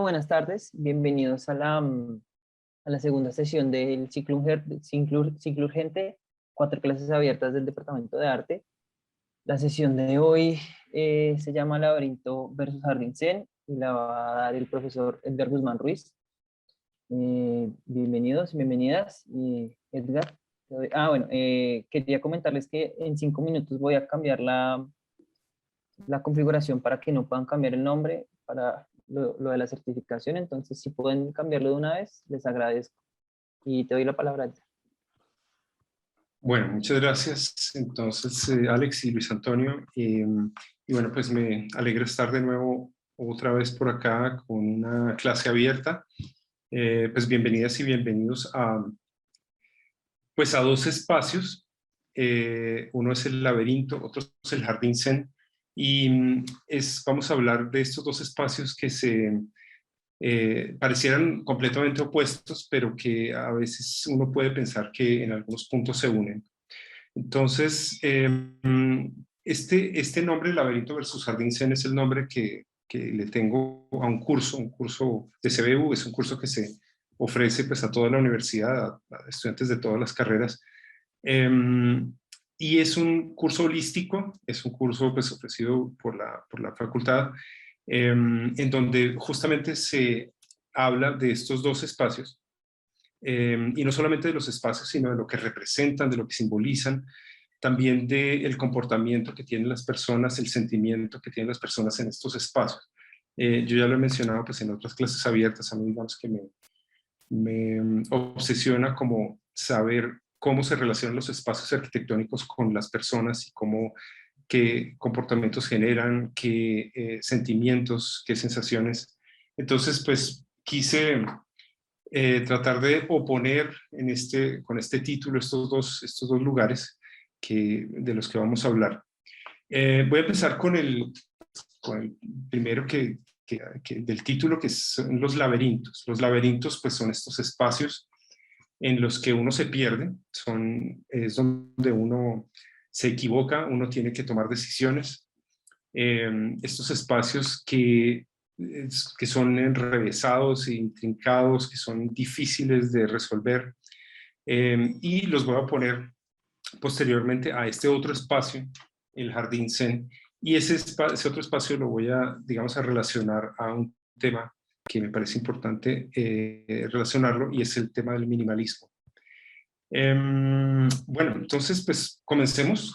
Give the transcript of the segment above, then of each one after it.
buenas tardes. Bienvenidos a a la segunda sesión del ciclo urgente, 4 clases abiertas del Departamento de Arte. La sesión de hoy se llama Laberinto versus Jardín Zen y la va a dar el profesor Edgar Guzmán Ruiz. Bienvenidos, bienvenidas. Edgar. Bueno, quería comentarles que en 5 minutos voy a cambiar la configuración para que no puedan cambiar el nombre para lo de la certificación. Entonces, si pueden cambiarlo de una vez, les agradezco. Y te doy la palabra. Bueno, muchas gracias. Entonces, Alex y Luis Antonio. Y bueno, pues me alegra estar de nuevo otra vez por acá con una clase abierta. Pues bienvenidas y bienvenidos a dos espacios. Uno es el laberinto, otro es el jardín Zen. Y vamos a hablar de estos dos espacios que parecieran completamente opuestos, pero que a veces uno puede pensar que en algunos puntos se unen. Entonces, este nombre, Laberinto versus Jardín Zen, es el nombre que le tengo a un curso de CBU. Es un curso que se ofrece pues, a toda la universidad, a estudiantes de todas las carreras. Y es un curso holístico, es un curso pues, ofrecido por la facultad, en donde justamente se habla de estos dos espacios, y no solamente de los espacios, sino de lo que representan, de lo que simbolizan, también del comportamiento que tienen las personas, el sentimiento que tienen las personas en estos espacios. Yo ya lo he mencionado pues, en otras clases abiertas. A mí digamos que me obsesiona como saber cómo se relacionan los espacios arquitectónicos con las personas y qué comportamientos generan, qué sentimientos, qué sensaciones. Entonces, pues quise tratar de oponer con este título estos dos lugares de los que vamos a hablar. Voy a empezar con el primero del título, que son los laberintos. Los laberintos pues, son estos espacios en los que uno se pierde, es donde uno se equivoca, uno tiene que tomar decisiones. Estos espacios que son enrevesados e intrincados, que son difíciles de resolver, y los voy a poner posteriormente a este otro espacio, el Jardín Zen, y ese otro espacio lo voy digamos, a relacionar a un tema que me parece importante relacionarlo, y es el tema del minimalismo. Bueno, entonces pues comencemos,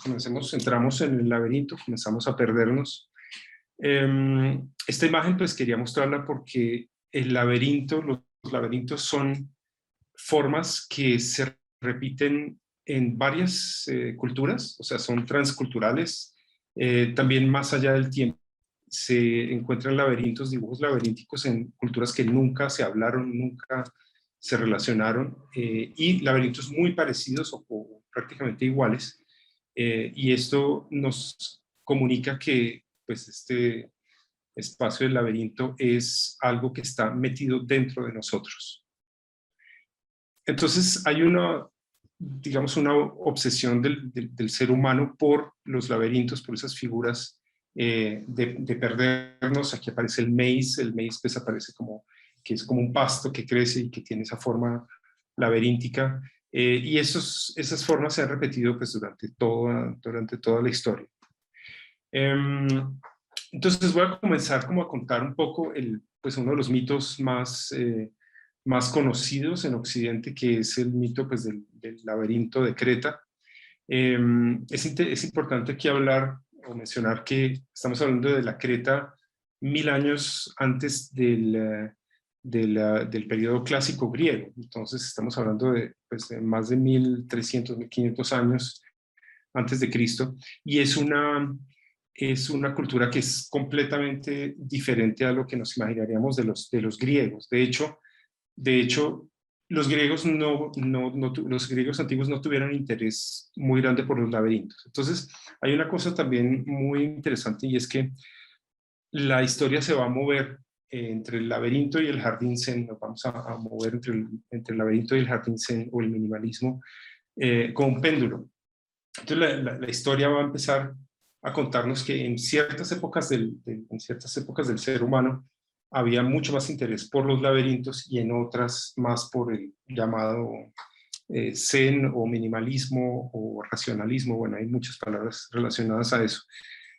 entramos en el laberinto, comenzamos a perdernos. Esta imagen pues quería mostrarla porque los laberintos son formas que se repiten en varias culturas, o sea, son transculturales. También más allá del tiempo se encuentran dibujos laberínticos en culturas que nunca se hablaron, nunca se relacionaron, y laberintos muy parecidos o prácticamente iguales. Y esto nos comunica que pues, este espacio del laberinto es algo que está metido dentro de nosotros. Entonces hay digamos, una obsesión del ser humano por los laberintos, por esas figuras de perdernos. Aquí aparece el maze. El maze pues aparece que es como un pasto que crece y que tiene esa forma laberíntica. Y esas formas se han repetido pues, durante toda la historia. Entonces voy a comenzar como a contar un poco pues uno de los mitos más conocidos en Occidente, que es el mito pues, del laberinto de Creta. Es importante aquí hablar o mencionar que estamos hablando de la Creta 1000 años antes del periodo clásico griego. Entonces estamos hablando pues, de más de 1300, 1500 años antes de Cristo, y es una cultura que es completamente diferente a lo que nos imaginaríamos de los griegos. De hecho, los griegos los griegos antiguos no tuvieron interés muy grande por los laberintos. Entonces, hay una cosa también muy interesante, y es que la historia se va a mover entre el laberinto y el jardín Zen. Nos vamos a mover entre el laberinto y el jardín Zen, o el minimalismo, con un péndulo. Entonces, la historia va a empezar a contarnos que en ciertas épocas del ser humano, había mucho más interés por los laberintos y en otras más por el llamado zen o minimalismo o racionalismo. Bueno, hay muchas palabras relacionadas a eso.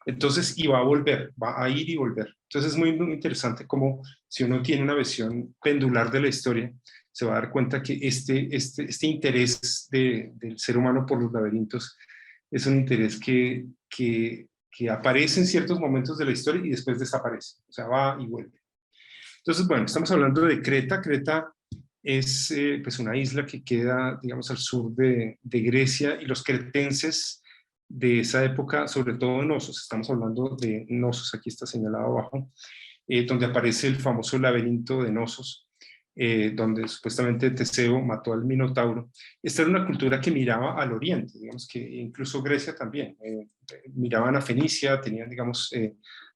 Entonces, y va a volver, va a ir y volver. Entonces es muy, muy interesante como si uno tiene una visión pendular de la historia, se va a dar cuenta que este interés del ser humano por los laberintos es un interés que aparece en ciertos momentos de la historia y después desaparece, o sea, va y vuelve. Entonces, bueno, estamos hablando de Creta. Creta es pues una isla que queda, digamos, al sur de Grecia, y los cretenses de esa época, sobre todo Nosos, estamos hablando de Nosos, aquí está señalado abajo, donde aparece el famoso laberinto de Nosos, donde supuestamente Teseo mató al Minotauro. Esta era una cultura que miraba al oriente, digamos que incluso Grecia también, miraban a Fenicia, tenían, digamos,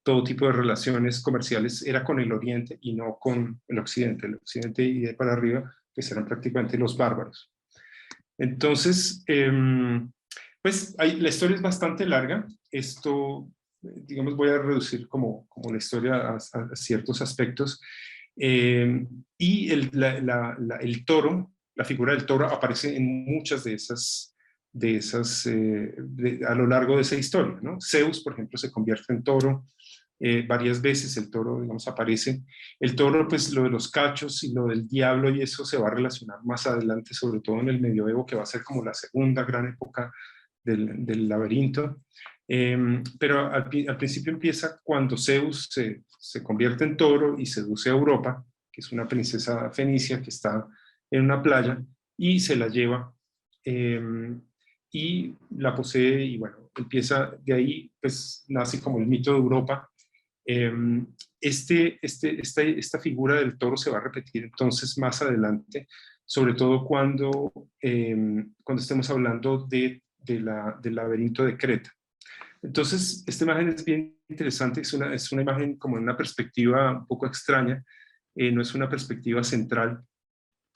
todo tipo de relaciones comerciales, era con el oriente y no con el occidente. El occidente y de para arriba, pues eran prácticamente los bárbaros. Entonces, pues la historia es bastante larga. Esto, digamos, voy a reducir como la historia a ciertos aspectos. Y el toro, la figura del toro aparece en muchas de esas a lo largo de esa historia, ¿no? Zeus, por ejemplo, se convierte en toro varias veces. El toro, digamos, aparece. El toro, pues lo de los cachos y lo del diablo y eso se va a relacionar más adelante, sobre todo en el medioevo, que va a ser como la segunda gran época del laberinto. Pero al principio empieza cuando Zeus se convierte en toro y seduce a Europa, que es una princesa fenicia que está en una playa, y se la lleva y la posee, y bueno, empieza de ahí, pues nace como el mito de Europa. Esta figura del toro se va a repetir entonces más adelante, sobre todo cuando estemos hablando del laberinto de Creta. Entonces, esta imagen es bien interesante, es una imagen como en una perspectiva un poco extraña, no es una perspectiva central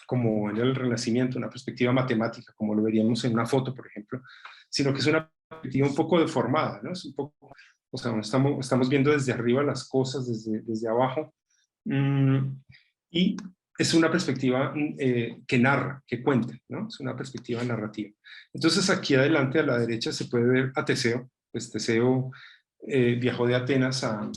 como en el Renacimiento, una perspectiva matemática, como lo veríamos en una foto, por ejemplo, sino que es una perspectiva un poco deformada, ¿no? Es un poco, o sea, estamos viendo desde arriba las cosas, desde abajo, y es una perspectiva que narra, que cuenta, ¿no? Es una perspectiva narrativa. Entonces, aquí adelante a la derecha se puede ver a Teseo. Pues Teseo viajó de Atenas a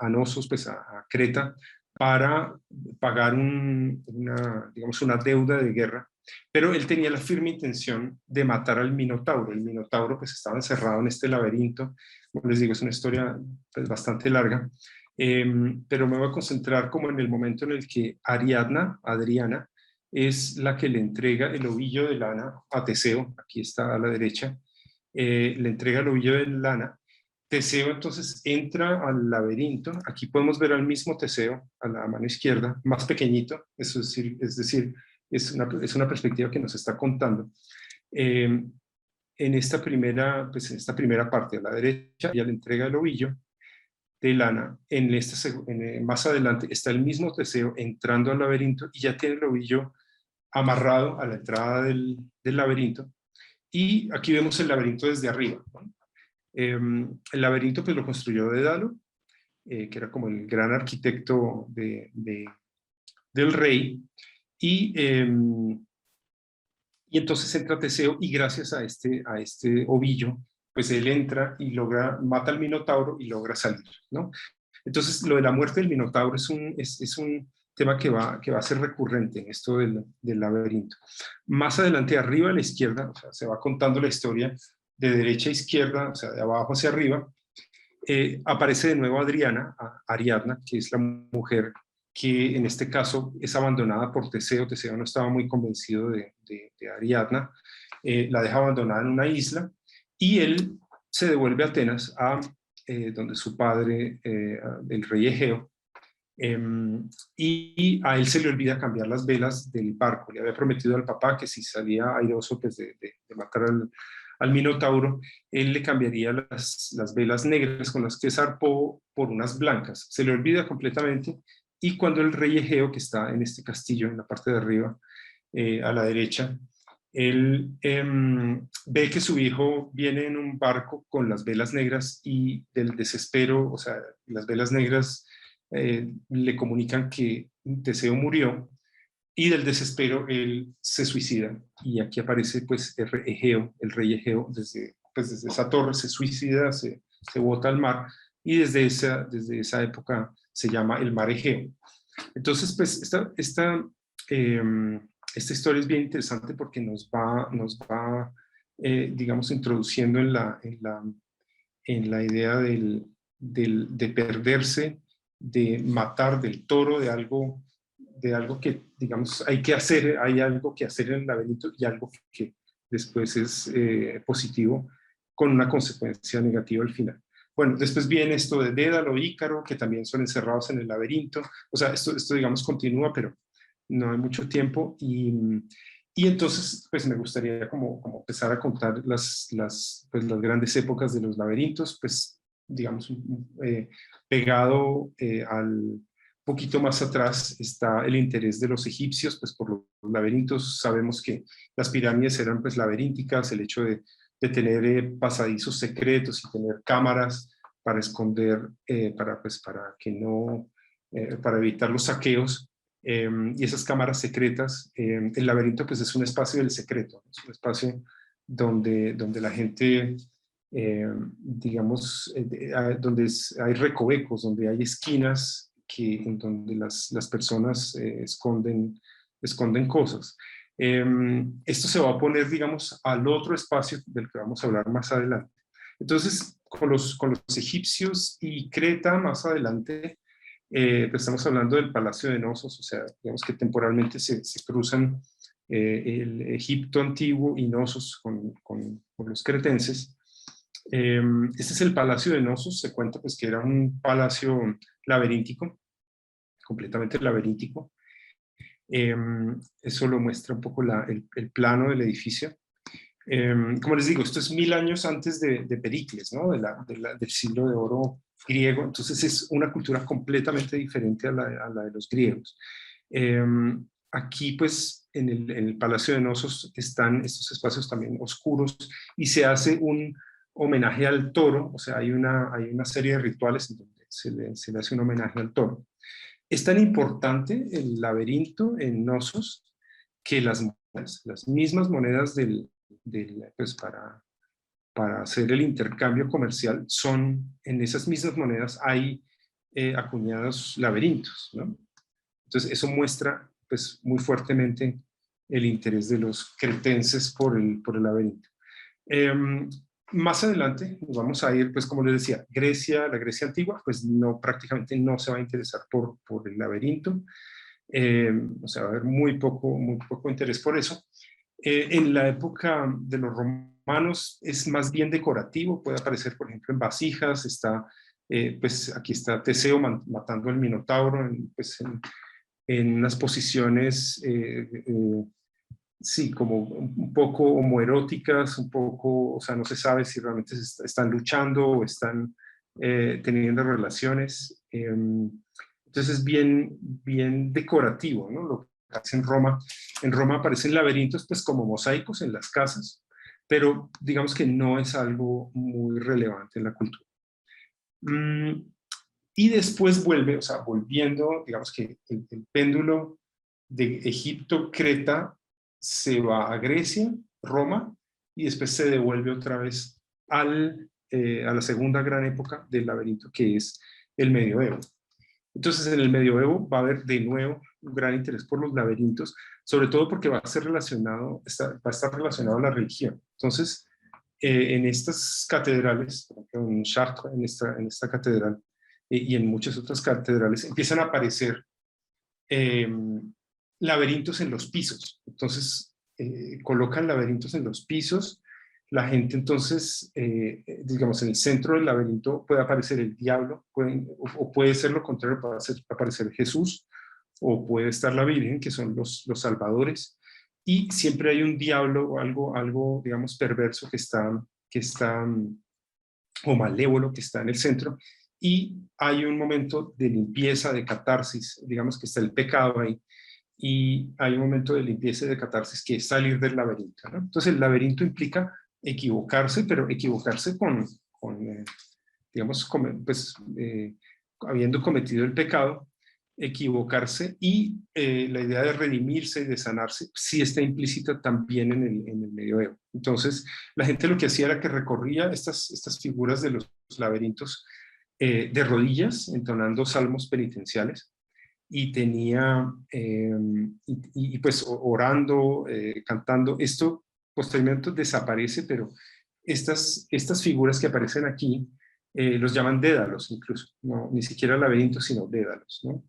Nosos, pues a Creta, para pagar digamos, una deuda de guerra, pero él tenía la firme intención de matar al Minotauro. El Minotauro pues estaba encerrado en este laberinto, como les digo, es una historia pues, bastante larga, pero me voy a concentrar como en el momento en el que Adriana, es la que le entrega el ovillo de lana a Teseo, aquí está a la derecha, le entrega el ovillo de lana. Teseo entonces entra al laberinto. Aquí podemos ver al mismo Teseo a la mano izquierda, más pequeñito, es una perspectiva que nos está contando. En esta pues en esta primera parte a la derecha, ya le entrega el ovillo de lana. Más adelante está el mismo Teseo entrando al laberinto y ya tiene el ovillo amarrado a la entrada del laberinto. Y aquí vemos el laberinto desde arriba, ¿no? El laberinto pues lo construyó Dédalo, que era como el gran arquitecto del rey, y entonces entra Teseo y gracias a este ovillo, pues él entra y mata al Minotauro y logra salir, ¿no? Entonces lo de la muerte del Minotauro es un tema que va a ser recurrente en esto del laberinto. Más adelante, arriba a la izquierda, o sea, se va contando la historia de derecha a izquierda, o sea, de abajo hacia arriba. Aparece de nuevo Ariadna, que es la mujer que en este caso es abandonada por Teseo. Teseo no estaba muy convencido de Ariadna, la deja abandonada en una isla y él se devuelve a Atenas, donde su padre, el rey Egeo, y a él se le olvida cambiar las velas del barco. Le había prometido al papá que si salía airoso pues, de matar al Minotauro, él le cambiaría las velas negras con las que zarpó por unas blancas. Se le olvida completamente, y cuando el rey Egeo, que está en este castillo, en la parte de arriba, a la derecha, él ve que su hijo viene en un barco con las velas negras, y del desespero, o sea, las velas negras le comunican que Teseo murió, y del desespero él se suicida. Y aquí aparece pues Egeo, el rey Egeo, desde esa torre se suicida, se bota al mar, y desde esa época se llama el mar Egeo. Entonces, pues esta historia es bien interesante porque nos va digamos, introduciendo en la idea de perderse, de matar del toro, de algo que, digamos, hay algo que hacer en el laberinto y algo que después es positivo, con una consecuencia negativa al final. Bueno, después viene esto de Dédalo, Ícaro, que también son encerrados en el laberinto. O sea, esto digamos, continúa, pero no hay mucho tiempo. Y entonces, pues me gustaría como empezar a contar pues, las grandes épocas de los laberintos, pues, digamos, pegado al poquito más atrás está el interés de los egipcios, pues por los laberintos. Sabemos que las pirámides eran pues laberínticas, el hecho de tener pasadizos secretos y tener cámaras para esconder, para que no, para evitar los saqueos, y esas cámaras secretas. El laberinto pues es un espacio del secreto, es un espacio donde la gente, digamos, donde hay recovecos, donde hay esquinas en donde las personas esconden cosas. Esto se va a poner, digamos, al otro espacio del que vamos a hablar más adelante. Entonces, con los egipcios y Creta más adelante, pues estamos hablando del Palacio de Nosos, o sea, digamos que temporalmente se cruzan el Egipto antiguo y Nosos con los cretenses. Este es el Palacio de Nosos. Se cuenta pues que era un palacio laberíntico, completamente laberíntico. Eso lo muestra un poco el plano del edificio. Como les digo, esto es 1000 años antes de Pericles, ¿no? Del siglo de oro griego. Entonces es una cultura completamente diferente a la de los griegos. Aquí pues en el Palacio de Nosos están estos espacios también oscuros, y se hace un homenaje al toro. O sea, hay una serie de rituales en donde se le hace un homenaje al toro. Es tan importante el laberinto en Nosos que las mismas monedas pues para hacer el intercambio comercial, en esas mismas monedas hay acuñados laberintos, ¿no? Entonces eso muestra pues muy fuertemente el interés de los cretenses por el laberinto. Más adelante nos vamos a ir, pues como les decía, la Grecia antigua, pues prácticamente no se va a interesar por el laberinto. O sea, va a haber muy poco interés por eso. En la época de los romanos es más bien decorativo, puede aparecer, por ejemplo, en vasijas. Pues aquí está Teseo matando al Minotauro, en unas posiciones, sí, como un poco homoeróticas, un poco, o sea, no se sabe si realmente están luchando o están teniendo relaciones. Entonces es bien decorativo, ¿no? Lo que hace en Roma. En Roma aparecen laberintos pues como mosaicos en las casas, pero digamos que no es algo muy relevante en la cultura. Y después o sea, volviendo, digamos que el péndulo de Egipto, Creta, se va a Grecia, Roma, y después se devuelve otra vez a la segunda gran época del laberinto, que es el medioevo. Entonces, en el medioevo va a haber de nuevo un gran interés por los laberintos, sobre todo porque va a estar relacionado a la religión. Entonces, en estas catedrales, por ejemplo, en Chartres, en esta catedral, y en muchas otras catedrales, empiezan a aparecer laberintos en los pisos. Entonces, colocan laberintos en los pisos. La gente entonces, digamos, en el centro del laberinto puede aparecer el diablo, o puede ser lo contrario, puede aparecer Jesús, o puede estar la Virgen, que son los salvadores, y siempre hay un diablo o algo digamos, perverso que está, o malévolo, que está en el centro, y hay un momento de limpieza, de catarsis, digamos que está el pecado ahí, y hay un momento de limpieza y de catarsis que es salir del laberinto, ¿no? Entonces el laberinto implica equivocarse, pero equivocarse digamos, pues, habiendo cometido el pecado, equivocarse, y la idea de redimirse y de sanarse sí está implícita también en el medioevo. Entonces, la gente lo que hacía era que recorría estas figuras de los laberintos de rodillas, entonando salmos penitenciales, y tenía, pues orando, cantando. Esto posteriormente desaparece, pero estas figuras que aparecen aquí los llaman dédalos incluso, no, ni siquiera laberintos, sino dédalos, ¿no?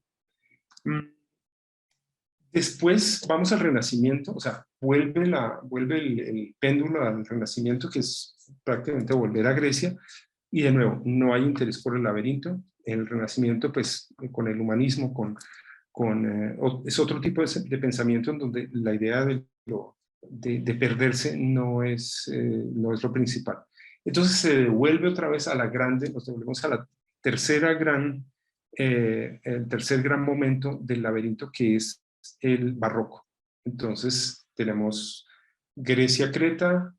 Después vamos al Renacimiento, o sea, vuelve el péndulo al Renacimiento, que es prácticamente volver a Grecia, y de nuevo, no hay interés por el laberinto. El Renacimiento, pues, con el humanismo, es otro tipo de pensamiento en donde la idea de perderse no es lo principal. Entonces se devuelve otra vez a la grande, nos devolvemos a la el tercer gran momento del laberinto, que es el barroco. Entonces tenemos Grecia, Creta,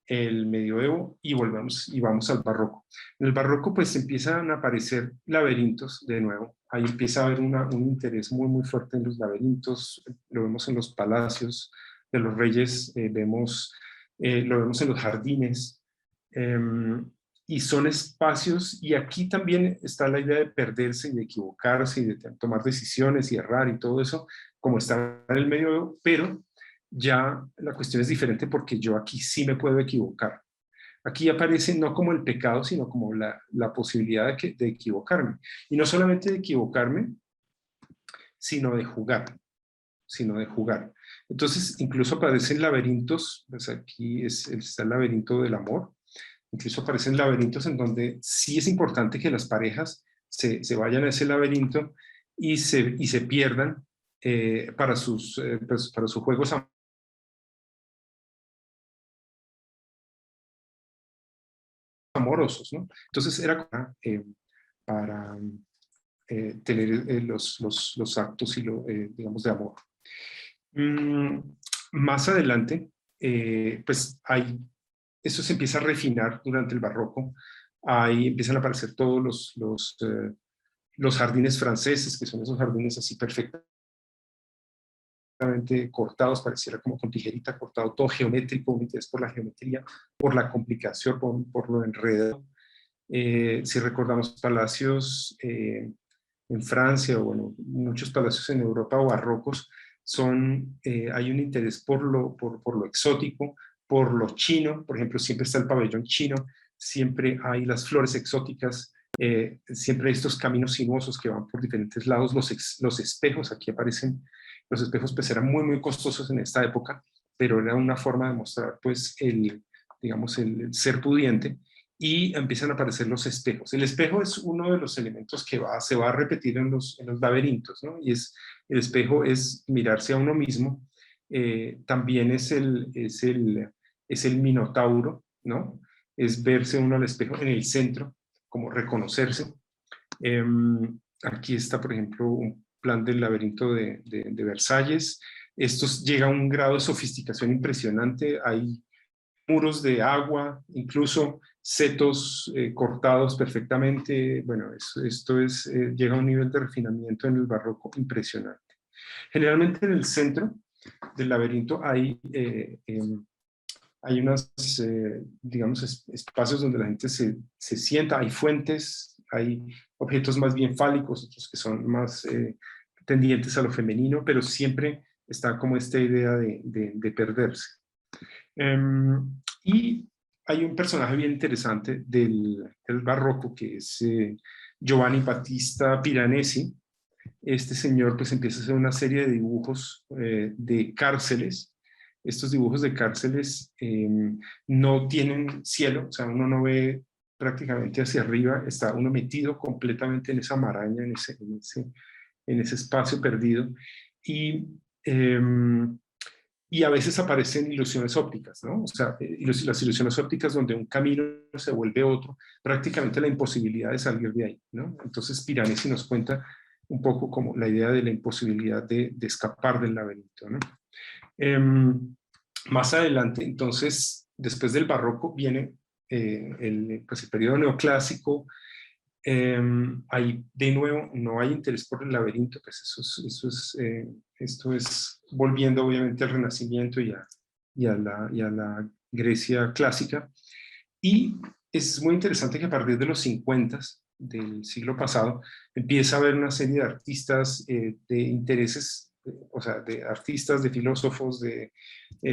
el medioevo, y vamos al barroco. En el barroco pues empiezan a aparecer laberintos de nuevo. Ahí empieza a haber un interés muy muy fuerte en los laberintos. Lo vemos en los palacios de los reyes, lo vemos en los jardines, y son espacios, y aquí también está la idea de perderse y de equivocarse y de tomar decisiones y errar y todo eso, como está en el medioevo, pero ya la cuestión es diferente porque yo aquí sí me puedo equivocar. Aquí aparece no como el pecado, sino como la posibilidad de equivocarme. Y no solamente de equivocarme, sino de jugar. Entonces, incluso aparecen laberintos, pues aquí está el laberinto del amor. Incluso aparecen laberintos en donde sí es importante que las parejas se vayan a ese laberinto y se pierdan para sus juegos amorosos, ¿no? Entonces era para tener los actos digamos, de amor. Más adelante, pues eso se empieza a refinar durante el barroco. Ahí empiezan a aparecer todos los jardines franceses, que son esos jardines así perfectamente cortados, pareciera como con tijerita cortado, todo geométrico, un interés por la geometría, por la complicación, por lo enredado. Si recordamos palacios en Francia, o bueno, muchos palacios en Europa o barrocos, hay un interés por lo exótico, por lo chino. Por ejemplo, siempre está el pabellón chino, siempre hay las flores exóticas, siempre hay estos caminos sinuosos que van por diferentes lados, los espejos. Aquí aparecen los espejos, pues eran muy muy costosos en esta época, pero era una forma de mostrar pues digamos, el ser pudiente. Y empiezan a aparecer los espejos. El espejo es uno de los elementos que se va a repetir en los laberintos, ¿no? Y el espejo es mirarse a uno mismo. También es el minotauro, ¿no? Es verse uno al espejo en el centro, como reconocerse. Aquí está, por ejemplo, un plan del laberinto de Versalles. Estos llega a un grado de sofisticación impresionante. Hay muros de agua, incluso setos cortados perfectamente. Bueno, esto llega a un nivel de refinamiento en el barroco impresionante. Generalmente en el centro del laberinto hay unos, digamos, espacios donde la gente se sienta, hay fuentes, hay objetos más bien fálicos, otros que son más tendientes a lo femenino, pero siempre está como esta idea de perderse. Y hay un personaje bien interesante del barroco, que es Giovanni Battista Piranesi. Este señor pues empieza a hacer una serie de dibujos de cárceles. Estos dibujos de cárceles no tienen cielo, o sea, uno no ve prácticamente hacia arriba, está uno metido completamente en esa maraña, en ese espacio perdido. Y a veces aparecen ilusiones ópticas, ¿no? O sea, las ilusiones ópticas donde un camino se vuelve otro, prácticamente la imposibilidad de salir de ahí, ¿no? Entonces Piranesi nos cuenta un poco como la idea de la imposibilidad de escapar del laberinto, ¿no? Más adelante, entonces, después del barroco viene pues el periodo neoclásico, Ahí, de nuevo, no hay interés por el laberinto, pues esto es volviendo obviamente al Renacimiento y a la Grecia clásica. Y es muy interesante que a partir de los 50 del siglo pasado empieza a haber una serie de artistas de intereses, o sea, de artistas, de filósofos, de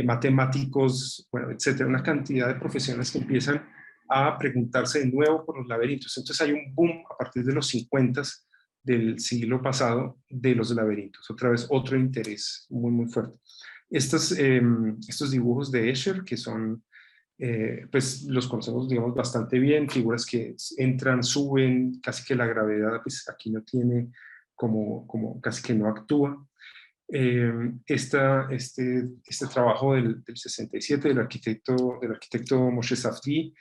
matemáticos, bueno, etcétera, una cantidad de profesionales que empiezan a preguntarse de nuevo por los laberintos. Entonces hay un boom a partir de los 50 del siglo pasado de los laberintos, otra vez otro interés muy, muy fuerte. Estos dibujos de Escher, que son pues los conocemos, digamos, bastante bien, figuras que entran, suben, casi que la gravedad, pues aquí no tiene, como casi que no actúa. Este trabajo del 67 del arquitecto Moshe Safdie,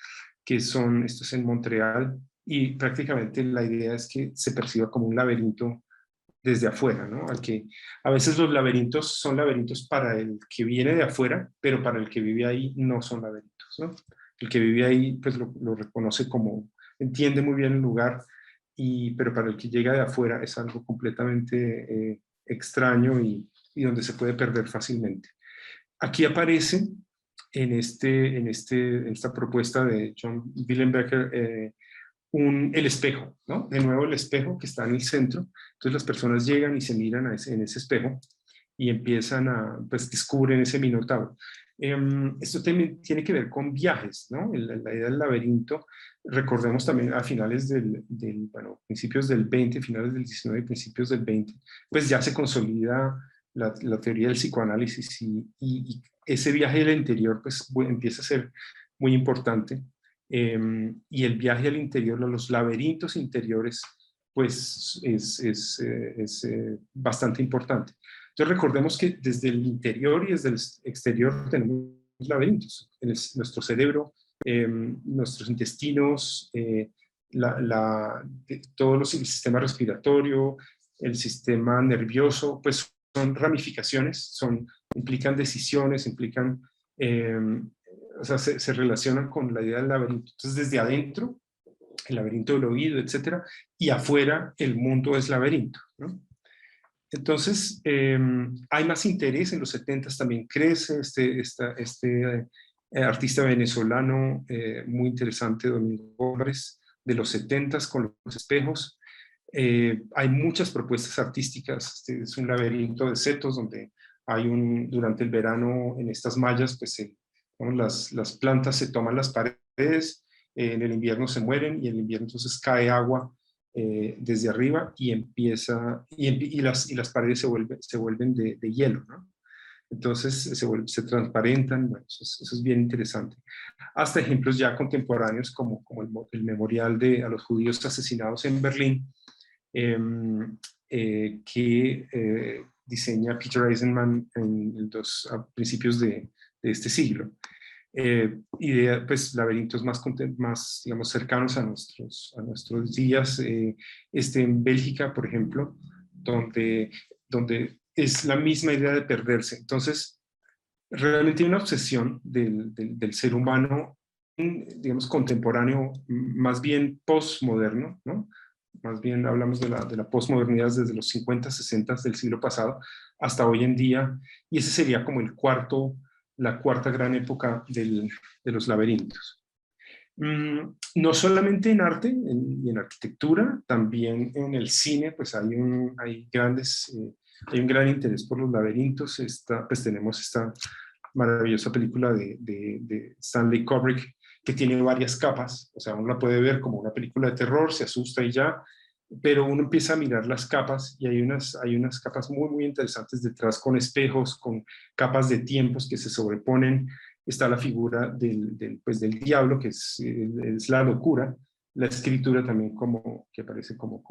que esto es en Montreal, y prácticamente la idea es que se perciba como un laberinto desde afuera, ¿no? A veces los laberintos son laberintos para el que viene de afuera, pero para el que vive ahí no son laberintos, ¿no? El que vive ahí pues lo reconoce como, entiende muy bien el lugar, pero para el que llega de afuera es algo completamente extraño y donde se puede perder fácilmente. Aquí aparece en esta propuesta de John Willenbecker el espejo, ¿no? De nuevo el espejo que está en el centro. Entonces las personas llegan y se miran en ese espejo y empiezan pues descubren ese minotauro. Esto también tiene que ver con viajes, ¿no? La idea del laberinto, recordemos también a finales bueno, principios del 20, finales del 19 y principios del 20, pues ya se consolida la teoría del psicoanálisis y ese viaje al interior pues empieza a ser muy importante. Y el viaje al interior, a los laberintos interiores, pues es bastante importante. Entonces recordemos que desde el interior y desde el exterior tenemos laberintos. Nuestro cerebro, nuestros intestinos, todo el sistema respiratorio, el sistema nervioso, pues son ramificaciones, implican decisiones, implican o sea, se relacionan con la idea del laberinto. Entonces, desde adentro, el laberinto del oído, etcétera, y afuera, el mundo es laberinto, ¿no? Entonces, hay más interés en los 70 también crece este artista venezolano muy interesante, Domingo Gómez, de los 70 con los espejos. Hay muchas propuestas artísticas, es un laberinto de setos donde durante el verano en estas mallas, pues las plantas se toman las paredes, en el invierno se mueren y en el invierno entonces cae agua desde arriba y las paredes se vuelven de hielo, ¿no? Entonces se transparentan, bueno, eso es bien interesante. Hasta ejemplos ya contemporáneos como el memorial a los judíos asesinados en Berlín, que diseña Peter Eisenman a principios de este siglo. Pues laberintos más digamos, cercanos a nuestros días. En Bélgica, por ejemplo, donde es la misma idea de perderse. Entonces, realmente hay una obsesión del ser humano, digamos, contemporáneo, más bien postmoderno, ¿no? Más bien hablamos de la postmodernidad desde los 50, 60 del siglo pasado hasta hoy en día, y ese sería como la cuarta gran época de los laberintos. No solamente en arte y en arquitectura, también en el cine, pues hay un gran interés por los laberintos. Pues tenemos esta maravillosa película de Stanley Kubrick, que tiene varias capas, o sea, uno la puede ver como una película de terror, se asusta y ya, pero uno empieza a mirar las capas y hay unas capas muy, muy interesantes detrás, con espejos, con capas de tiempos que se sobreponen. Está la figura pues del diablo, que es la locura, la escritura también que aparece como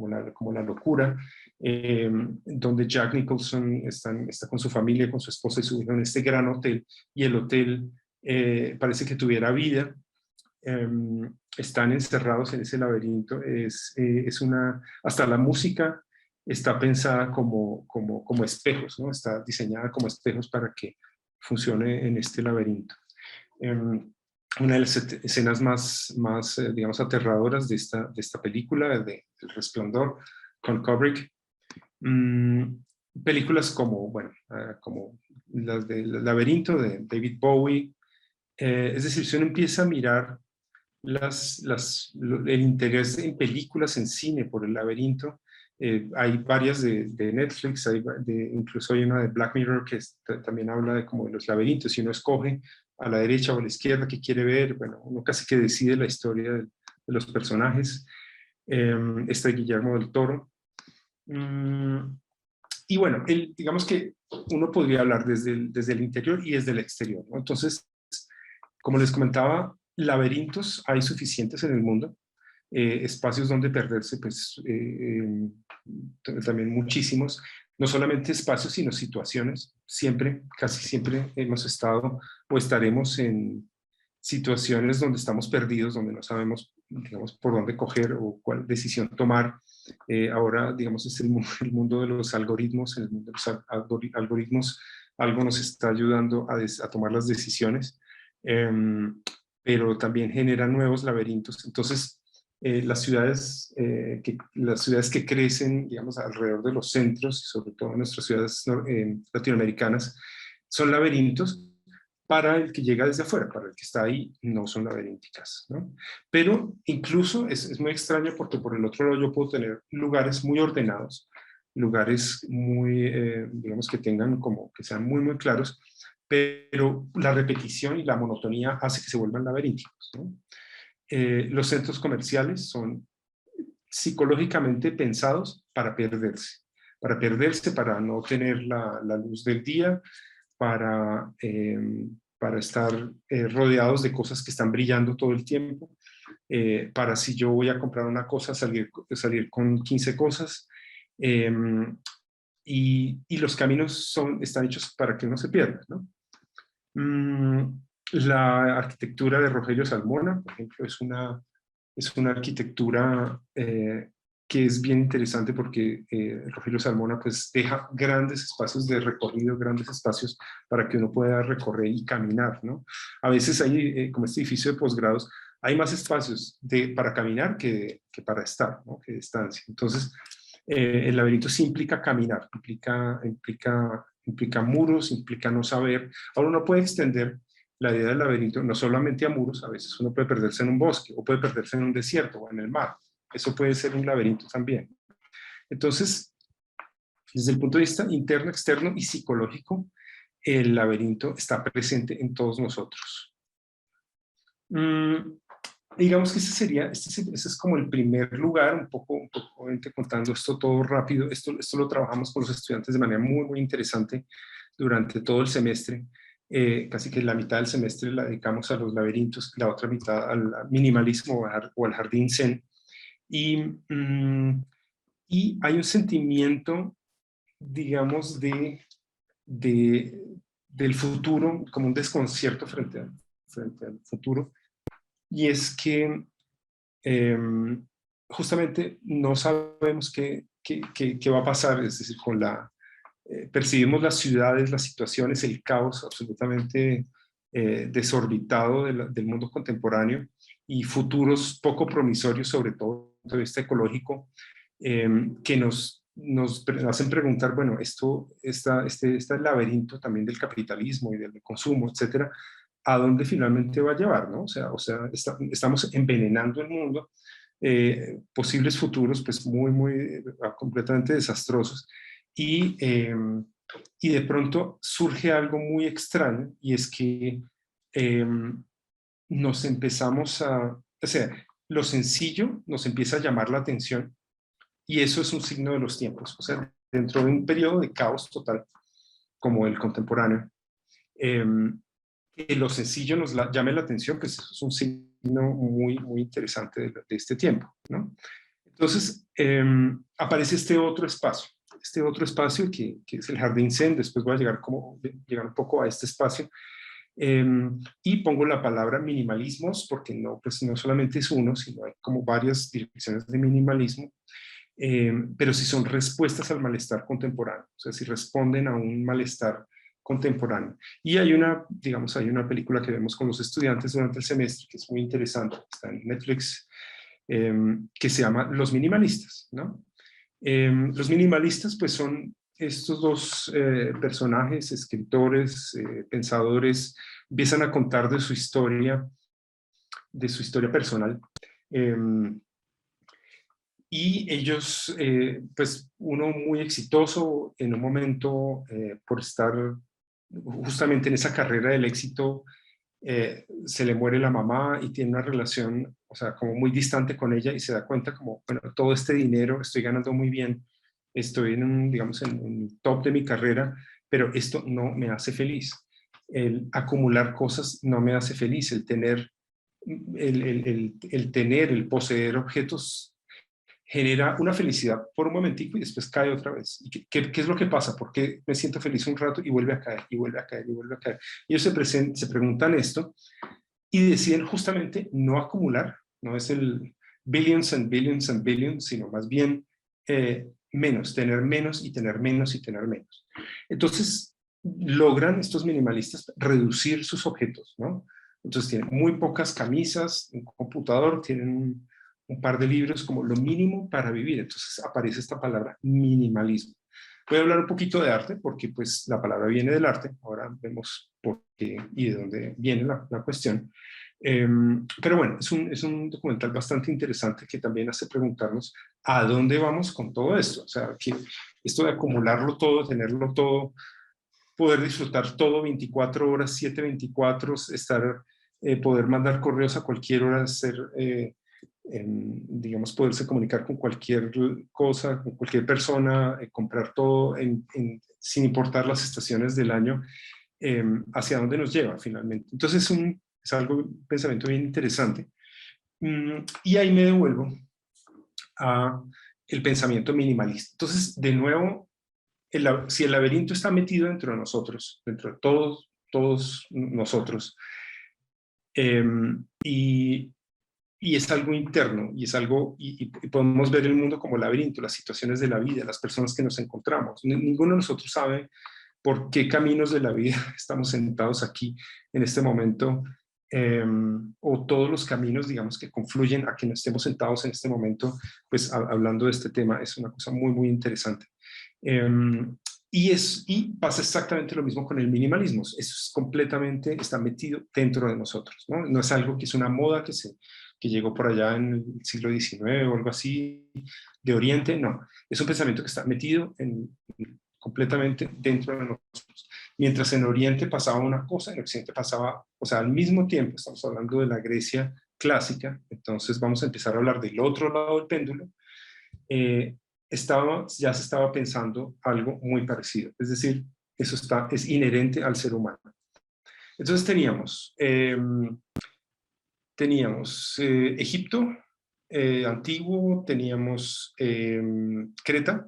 la locura, donde Jack Nicholson está con su familia, con su esposa y su hijo en este gran hotel, y el hotel parece que tuviera vida. Están encerrados en ese laberinto. Hasta la música está pensada como espejos, ¿no? Está diseñada como espejos para que funcione en este laberinto. una de las escenas más digamos, aterradoras de esta película, de El Resplandor, con Kubrick. Películas como, bueno, como las del Laberinto de David Bowie. Es decir, si uno empieza a mirar el interés en películas en cine por El Laberinto, hay varias de Netflix, incluso hay una de Black Mirror que también habla de como de los laberintos, si uno escoge a la derecha o a la izquierda que quiere ver, bueno, uno casi que decide la historia de los personajes. Está Guillermo del Toro. Y bueno, digamos que uno podría hablar desde el interior y desde el exterior, ¿no? Entonces, como les comentaba, laberintos hay suficientes en el mundo, espacios donde perderse, pues también muchísimos, no solamente espacios, sino situaciones. Siempre, casi siempre hemos estado o estaremos en situaciones donde estamos perdidos, donde no sabemos, digamos, por dónde coger o cuál decisión tomar. Ahora, digamos, es el mundo de los algoritmos. En el mundo de los algoritmos algo nos está ayudando a tomar las decisiones, pero también genera nuevos laberintos. Entonces, las ciudades que crecen, digamos, alrededor de los centros, sobre todo en nuestras ciudades latinoamericanas, son laberintos. Para el que llega desde afuera, para el que está ahí, no son laberínticas, ¿no? Pero incluso es muy extraño porque por el otro lado yo puedo tener lugares muy ordenados, lugares muy, digamos, que tengan como, que sean muy, muy claros, pero la repetición y la monotonía hace que se vuelvan laberínticos, ¿no? Los centros comerciales son psicológicamente pensados para perderse, para no tener la luz del día, para estar rodeados de cosas que están brillando todo el tiempo, para si yo voy a comprar una cosa, salir con 15 cosas, eh, y los caminos están hechos para que uno se pierda, ¿no? La arquitectura de Rogelio Salmona, por ejemplo, es una arquitectura que es bien interesante porque Rogelio Salmona pues deja grandes espacios de recorrido, grandes espacios para que uno pueda recorrer y caminar, ¿no? A veces hay, como este edificio de posgrados, hay más espacios para caminar que para estar, ¿no? Que distancia. Entonces, el laberinto sí implica caminar, implica muros, implica no saber. Ahora uno puede extender la idea del laberinto no solamente a muros, a veces uno puede perderse en un bosque o puede perderse en un desierto o en el mar. Eso puede ser un laberinto también. Entonces, desde el punto de vista interno, externo y psicológico, el laberinto está presente en todos nosotros. Digamos que ese es como el primer lugar, un poco contando esto todo rápido. Esto lo trabajamos con los estudiantes de manera muy, muy interesante durante todo el semestre. Casi que la mitad del semestre la dedicamos a los laberintos, la otra mitad al minimalismo o al jardín zen. Y hay un sentimiento, digamos, del futuro, como un desconcierto frente al futuro, y es que justamente no sabemos qué va a pasar, es decir, percibimos las ciudades, las situaciones, el caos absolutamente desorbitado del mundo contemporáneo y futuros poco promisorios, sobre todo desde el punto de vista ecológico, que nos hacen preguntar, bueno, este laberinto también del capitalismo y del consumo, etcétera, ¿a dónde finalmente va a llevar? ¿No? O sea estamos envenenando el mundo, posibles futuros pues muy completamente desastrosos, y de pronto surge algo muy extraño, y es que nos empezamos o sea, lo sencillo nos empieza a llamar la atención, y eso es un signo de los tiempos. O sea, dentro de un periodo de caos total como el contemporáneo, que lo sencillo nos llame la atención, pues eso es un signo muy, muy interesante de este tiempo, ¿no? Entonces, aparece este otro espacio que es el Jardín Zen. Después voy a llegar un poco a este espacio, y pongo la palabra minimalismos porque pues no solamente es uno, sino hay como varias direcciones de minimalismo, pero si son respuestas al malestar contemporáneo, o sea, si responden a un malestar contemporáneo. Y hay una, digamos, hay una película que vemos con los estudiantes durante el semestre que es muy interesante, está en Netflix, que se llama Los Minimalistas, ¿no? Los minimalistas pues son estos dos personajes, escritores, pensadores, empiezan a contar de su historia personal. Y ellos, pues uno muy exitoso en un momento por estar justamente en esa carrera del éxito, se le muere la mamá y tiene una relación, o sea, como muy distante con ella y se da cuenta como, bueno, todo este dinero, estoy ganando muy bien, estoy en un, digamos, en un top de mi carrera, pero esto no me hace feliz. El acumular cosas no me hace feliz, el tener, el poseer objetos genera una felicidad por un momentico y después cae otra vez. ¿Y qué es lo que pasa? ¿Por qué me siento feliz un rato y vuelve a caer, y vuelve a caer, y vuelve a caer? Y ellos se preguntan esto y deciden justamente no acumular, no es el billions and billions and billions, sino más bien menos, tener menos y tener menos y tener menos. Entonces logran estos minimalistas reducir sus objetos, ¿no? Entonces tienen muy pocas camisas, un computador, tienen un par de libros como lo mínimo para vivir. Entonces aparece esta palabra minimalismo. Voy a hablar un poquito de arte porque pues la palabra viene del arte. Ahora vemos por qué y de dónde viene la cuestión. Pero bueno, es un documental bastante interesante que también hace preguntarnos a dónde vamos con todo esto. O sea, que esto de acumularlo todo, tenerlo todo, poder disfrutar todo 24 horas, 7/24, estar, poder mandar correos a cualquier hora, ser, digamos, poderse comunicar con cualquier cosa, con cualquier persona, comprar todo sin importar las estaciones del año, hacia dónde nos lleva finalmente. Entonces es algo, un pensamiento bien interesante. Y ahí me devuelvo a el pensamiento minimalista. Entonces, de nuevo, si el laberinto está metido dentro de nosotros, dentro de todos nosotros, y es algo interno, y es algo, y podemos ver el mundo como laberinto, las situaciones de la vida, las personas que nos encontramos. Ninguno de nosotros sabe por qué caminos de la vida estamos sentados aquí en este momento, o todos los caminos, digamos, que confluyen a que nos estemos sentados en este momento, pues hablando de este tema, es una cosa muy, muy interesante. Y pasa exactamente lo mismo con el minimalismo. Eso es completamente, está metido dentro de nosotros, ¿no? No es algo que es una moda que llegó por allá en el siglo XIX o algo así, de Oriente, no. Es un pensamiento que está metido completamente dentro de nosotros. Mientras en Oriente pasaba una cosa, en Occidente pasaba, o sea, al mismo tiempo, estamos hablando de la Grecia clásica, entonces vamos a empezar a hablar del otro lado del péndulo. Ya se estaba pensando algo muy parecido, es decir, eso es inherente al ser humano. Entonces teníamos Egipto antiguo, teníamos Creta,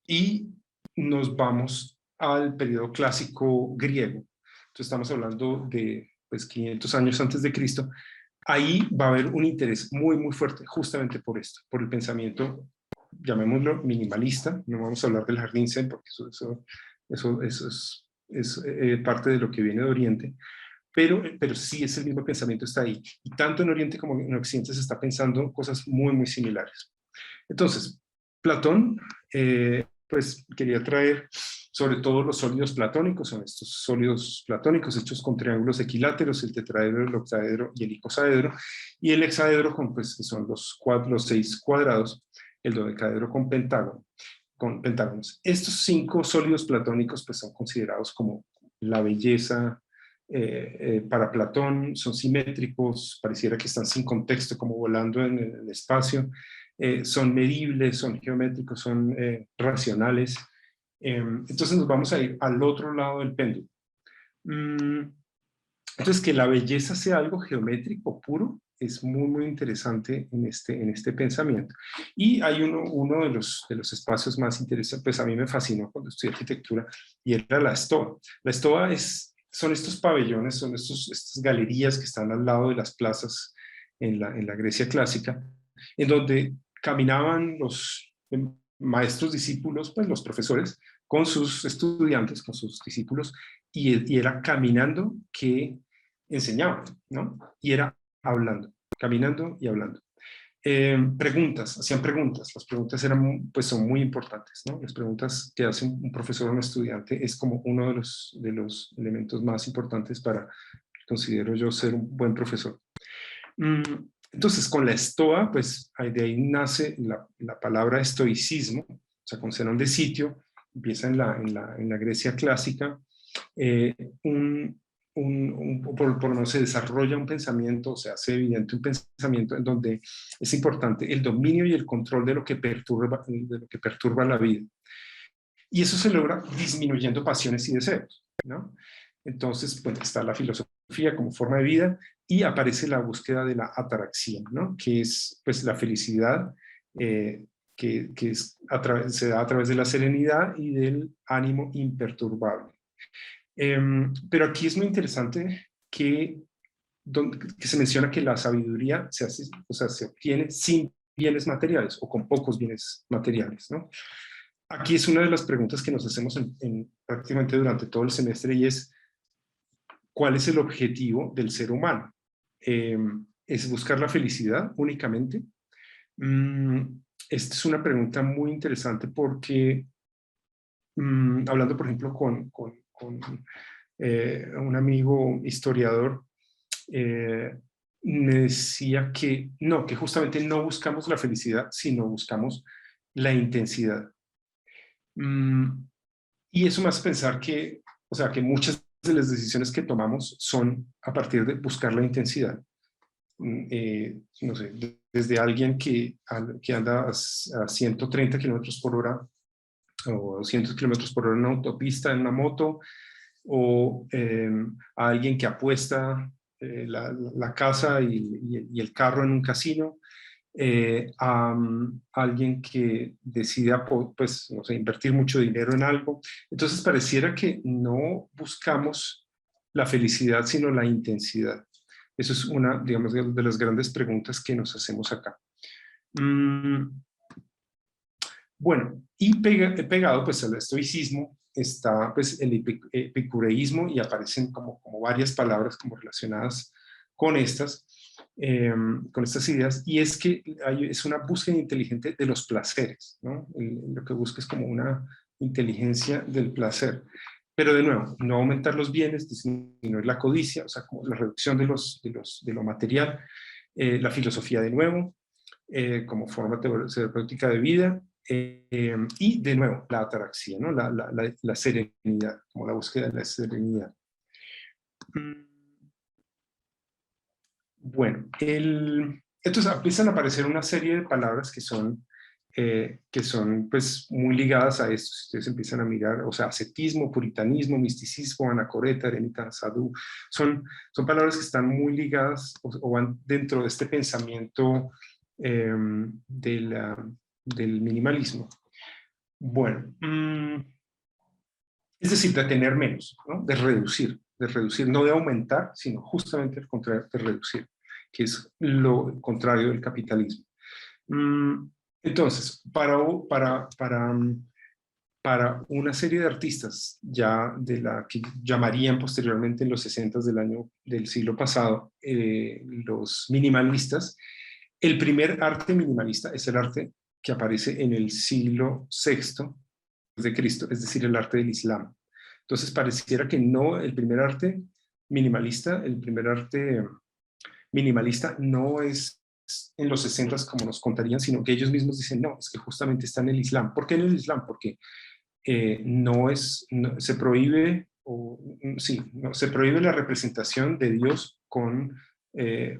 y nos vamos al periodo clásico griego. Entonces estamos hablando de pues, 500 años antes de Cristo. Ahí va a haber un interés muy, muy fuerte justamente por esto, por el pensamiento, llamémoslo minimalista. No vamos a hablar del jardín zen porque eso es parte de lo que viene de Oriente, pero sí es el mismo pensamiento, está ahí. Y tanto en Oriente como en Occidente se está pensando cosas muy, muy similares. Entonces, Platón, pues quería traer sobre todo los sólidos platónicos, son estos sólidos platónicos hechos con triángulos equiláteros, el tetraedro, el octaedro y el icosaedro, y el hexaedro con, pues, que son los 6 cuadrados, el dodecaedro con pentágonos. Estos 5 sólidos platónicos pues son considerados como la belleza. Para Platón son simétricos, pareciera que están sin contexto, como volando en el espacio, son medibles, son geométricos, son racionales. Entonces nos vamos a ir al otro lado del péndulo. Entonces, que la belleza sea algo geométrico puro es muy, muy interesante en este pensamiento. Y hay uno de los espacios más interesantes, pues a mí me fascinó cuando estudié arquitectura, y era la Stoa. La Stoa son estos pabellones, son estas galerías que están al lado de las plazas en la Grecia clásica, en donde caminaban los maestros, discípulos, pues los profesores, con sus estudiantes, con sus discípulos, y era caminando que enseñaba, ¿no? Y era hablando, caminando y hablando. Preguntas, hacían preguntas. Las preguntas eran, pues son muy importantes, ¿no? Las preguntas que hace un profesor a un estudiante es como uno de los elementos más importantes para, considero yo, ser un buen profesor. Entonces, con la estoa, pues de ahí nace la palabra estoicismo, o sea, con serón de sitio, empieza en la Grecia clásica, por lo menos se desarrolla un pensamiento, o sea, hace evidente un pensamiento en donde es importante el dominio y el control de lo que perturba la vida. Y eso se logra disminuyendo pasiones y deseos, ¿no? Entonces, pues está la filosofía como forma de vida y aparece la búsqueda de la ataraxia, ¿no? Que es pues la felicidad que se da a través de la serenidad y del ánimo imperturbable. Pero aquí es muy interesante que se menciona que la sabiduría se obtiene sin bienes materiales o con pocos bienes materiales, ¿no? Aquí es una de las preguntas que nos hacemos prácticamente durante todo el semestre y es, ¿cuál es el objetivo del ser humano? ¿Es buscar la felicidad únicamente? Esta es una pregunta muy interesante porque, hablando por ejemplo con un amigo historiador, me decía que no, que justamente no buscamos la felicidad, sino buscamos la intensidad. Y eso me hace pensar que, o sea, que muchas de las decisiones que tomamos son a partir de buscar la intensidad. No sé, desde alguien que anda a 130 kilómetros por hora o 200 kilómetros por hora en una autopista, en una moto, o a alguien que apuesta la casa y el carro en un casino, a alguien que decida pues, no sé, invertir mucho dinero en algo. Entonces pareciera que no buscamos la felicidad, sino la intensidad. Eso es una, digamos, de las grandes preguntas que nos hacemos acá. Bueno, y pegado pues al estoicismo está pues el epicureísmo y aparecen como varias palabras como relacionadas con estas ideas, y es que es una búsqueda inteligente de los placeres, ¿no? Lo que busca es como una inteligencia del placer. Pero de nuevo, no aumentar los bienes, disminuir la codicia, o sea, como la reducción de lo material, la filosofía de nuevo, como forma terapéutica de vida, y de nuevo, la ataraxia, ¿no? La serenidad, como la búsqueda de la serenidad. Bueno, entonces empiezan a aparecer una serie de palabras que son pues muy ligadas a esto. Si ustedes empiezan a mirar, o sea, ascetismo, puritanismo, misticismo, anacoreta, eremita, sadhu, son palabras que están muy ligadas o van dentro de este pensamiento del minimalismo. Bueno, es decir, de tener menos, ¿no? De reducir, no de aumentar, sino justamente al contrario, de reducir, que es lo contrario del capitalismo. Entonces, para una serie de artistas ya de la que llamarían posteriormente en los 60 del siglo pasado los minimalistas, el primer arte minimalista es el arte que aparece en el siglo VI de Cristo, es decir, el arte del Islam. Entonces pareciera que no, el primer arte minimalista no es en los 60 como nos contarían, sino que ellos mismos dicen, no, es que justamente está en el Islam. ¿Por qué en el Islam? Porque se prohíbe, se prohíbe la representación de Dios con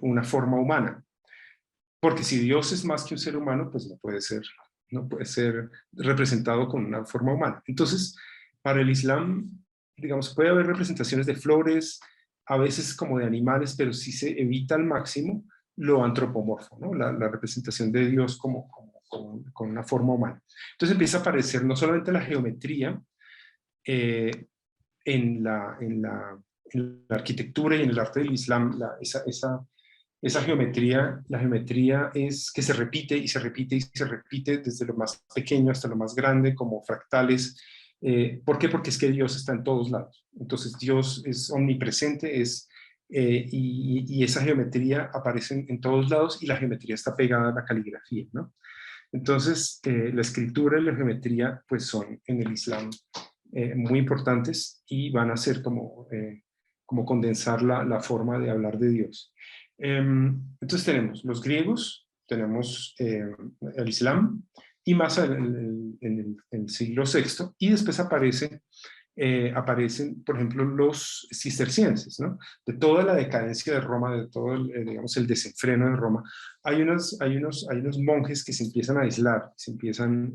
una forma humana. Porque si Dios es más que un ser humano, pues no puede ser representado con una forma humana. Entonces, para el Islam, digamos, puede haber representaciones de flores, a veces como de animales, pero sí se evita al máximo lo antropomorfo, ¿no? La representación de Dios con una forma humana. Entonces empieza a aparecer no solamente la geometría en la arquitectura y en el arte del Islam, esa geometría, la geometría es que se repite y se repite y se repite desde lo más pequeño hasta lo más grande, como fractales, ¿Por qué? Porque es que Dios está en todos lados. Entonces Dios es omnipresente, y esa geometría aparece en todos lados, y la geometría está pegada a la caligrafía, ¿no? Entonces, la escritura y la geometría pues son en el Islam muy importantes, y van a ser como condensar la forma de hablar de Dios. Entonces tenemos los griegos, tenemos el Islam, y más en el siglo VI, y después aparecen, por ejemplo, los cistercienses, ¿no? De toda la decadencia de Roma, de todo digamos, el desenfreno de Roma, hay unos monjes que se empiezan a aislar, empiezan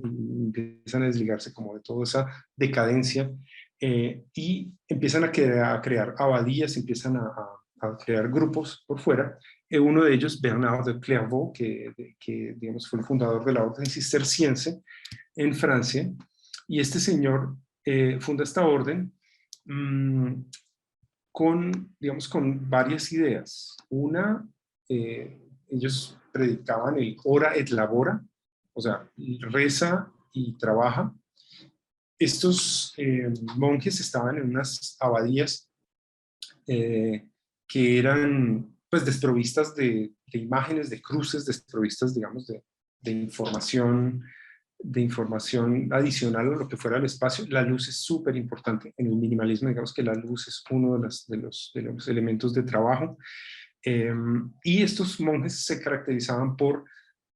a desligarse como de toda esa decadencia, y empiezan a crear abadías, empiezan a crear grupos por fuera. Uno de ellos, Bernard de Clairvaux, que digamos, fue el fundador de la orden cisterciense en Francia, y este señor funda esta orden mmm, digamos, con varias ideas. Una, ellos predicaban el ora et labora, o sea, reza y trabaja. Estos monjes estaban en unas abadías que eran pues desprovistas de imágenes, de cruces, desprovistas, digamos, de información adicional a lo que fuera el espacio. La luz es súper importante. En el minimalismo, digamos que la luz es uno de los elementos de trabajo. Y estos monjes se caracterizaban por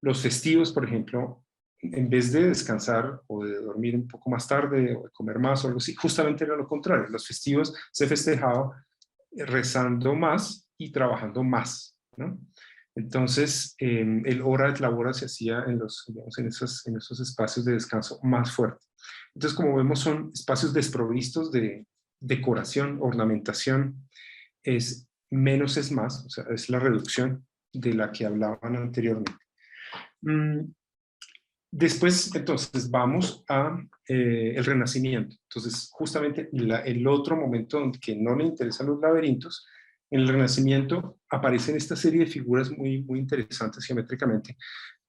los festivos, por ejemplo, en vez de descansar o de dormir un poco más tarde o de comer más o algo así, justamente era lo contrario. Los festivos se festejaba rezando más y trabajando más, ¿no? Entonces, el hora de labor se hacía digamos, en esos espacios de descanso más fuerte. Entonces, como vemos, son espacios desprovistos de decoración, ornamentación. Es menos es más, o sea, es la reducción de la que hablaban anteriormente. Después, entonces, vamos a el Renacimiento. Entonces, justamente el otro momento en que no le interesan los laberintos, en el Renacimiento aparecen esta serie de figuras muy, muy interesantes geométricamente,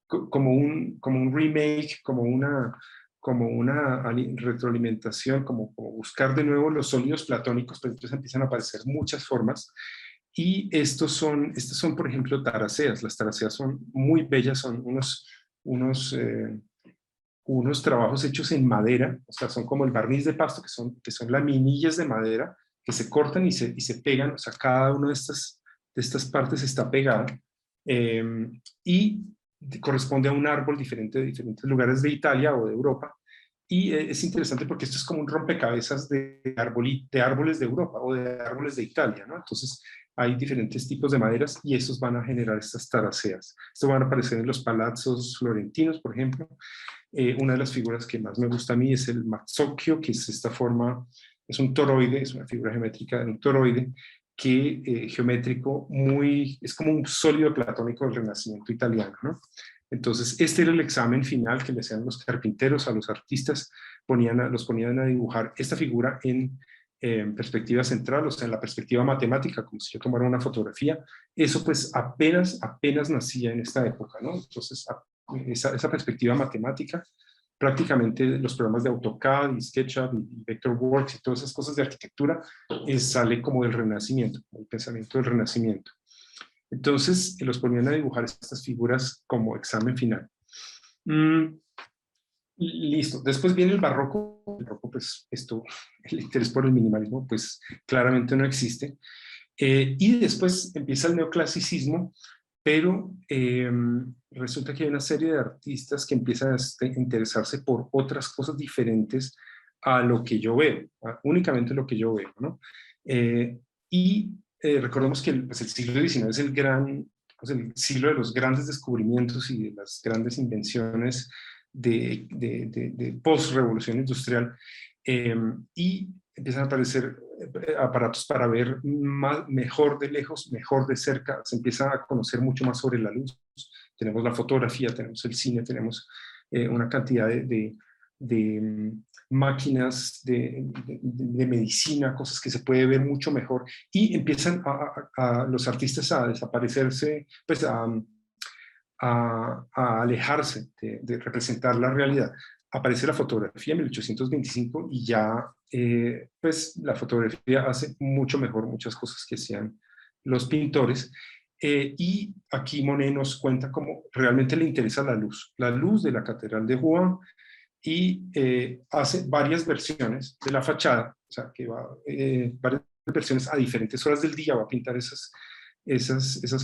como un remake, como una retroalimentación, como buscar de nuevo los sólidos platónicos, pero entonces empiezan a aparecer muchas formas. Y estos son, por ejemplo, taraceas. Las taraceas son muy bellas, son unos, unos trabajos hechos en madera, o sea, son como el barniz de pasto, que son laminillas de madera que se cortan y se pegan, o sea, cada una de estas partes está pegada, y corresponde a un árbol diferente de diferentes lugares de Italia o de Europa. Y es interesante porque esto es como un rompecabezas de árboles de Europa o de árboles de Italia, ¿no? Entonces, hay diferentes tipos de maderas, y esos van a generar estas taraceas. Esto van a aparecer en los palazzos florentinos, por ejemplo. Una de las figuras que más me gusta a mí es el mazzocchio, que es esta forma, es un toroide, es una figura geométrica de un toroide, geométrico, es como un sólido platónico del Renacimiento italiano, ¿no? Entonces, este era el examen final que le hacían los carpinteros a los artistas, los ponían a dibujar esta figura en perspectiva central, o sea, en la perspectiva matemática, como si yo tomara una fotografía. Eso pues apenas nacía en esta época, ¿no? Entonces, esa perspectiva matemática, prácticamente los programas de AutoCAD y SketchUp y Vectorworks y todas esas cosas de arquitectura, sale como del Renacimiento, el pensamiento del Renacimiento. Entonces, los ponían a dibujar estas figuras como examen final. Listo. Después viene el barroco. El barroco, pues, el interés por el minimalismo, pues, claramente no existe. Y después empieza el neoclasicismo, pero resulta que hay una serie de artistas que empiezan a interesarse por otras cosas diferentes a lo que yo veo, únicamente lo que yo veo, ¿no? Recordemos que pues, el siglo XIX es pues, el siglo de los grandes descubrimientos y de las grandes invenciones de post-revolución industrial, y empiezan a aparecer aparatos para ver mejor de lejos, mejor de cerca, se empieza a conocer mucho más sobre la luz. Tenemos la fotografía, tenemos el cine, tenemos una cantidad de máquinas de medicina, cosas que se puede ver mucho mejor, y empiezan los artistas a desaparecerse, pues a alejarse de representar la realidad. aparece la fotografía en 1825 y ya pues la fotografía hace mucho mejor muchas cosas que hacían los pintores. Y aquí Monet nos cuenta cómo realmente le interesa la luz de la Catedral de Rouen, y hace varias versiones de la fachada, o sea, que va varias versiones a diferentes horas del día, va a pintar esas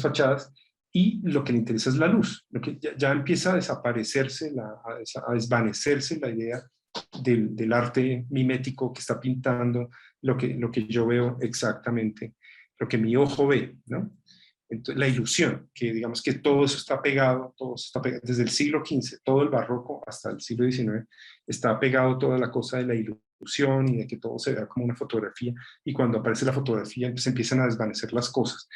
fachadas, y lo que le interesa es la luz, lo que ya empieza a desaparecerse, a desvanecerse la idea del arte mimético que está pintando, lo que yo veo exactamente, lo que mi ojo ve, ¿no? Entonces, la ilusión, que digamos que todo eso está pegado, desde el siglo XV, todo el barroco hasta el siglo XIX, está pegado toda la cosa de la ilusión y de que todo se vea como una fotografía, y cuando aparece la fotografía pues empiezan a desvanecer las cosas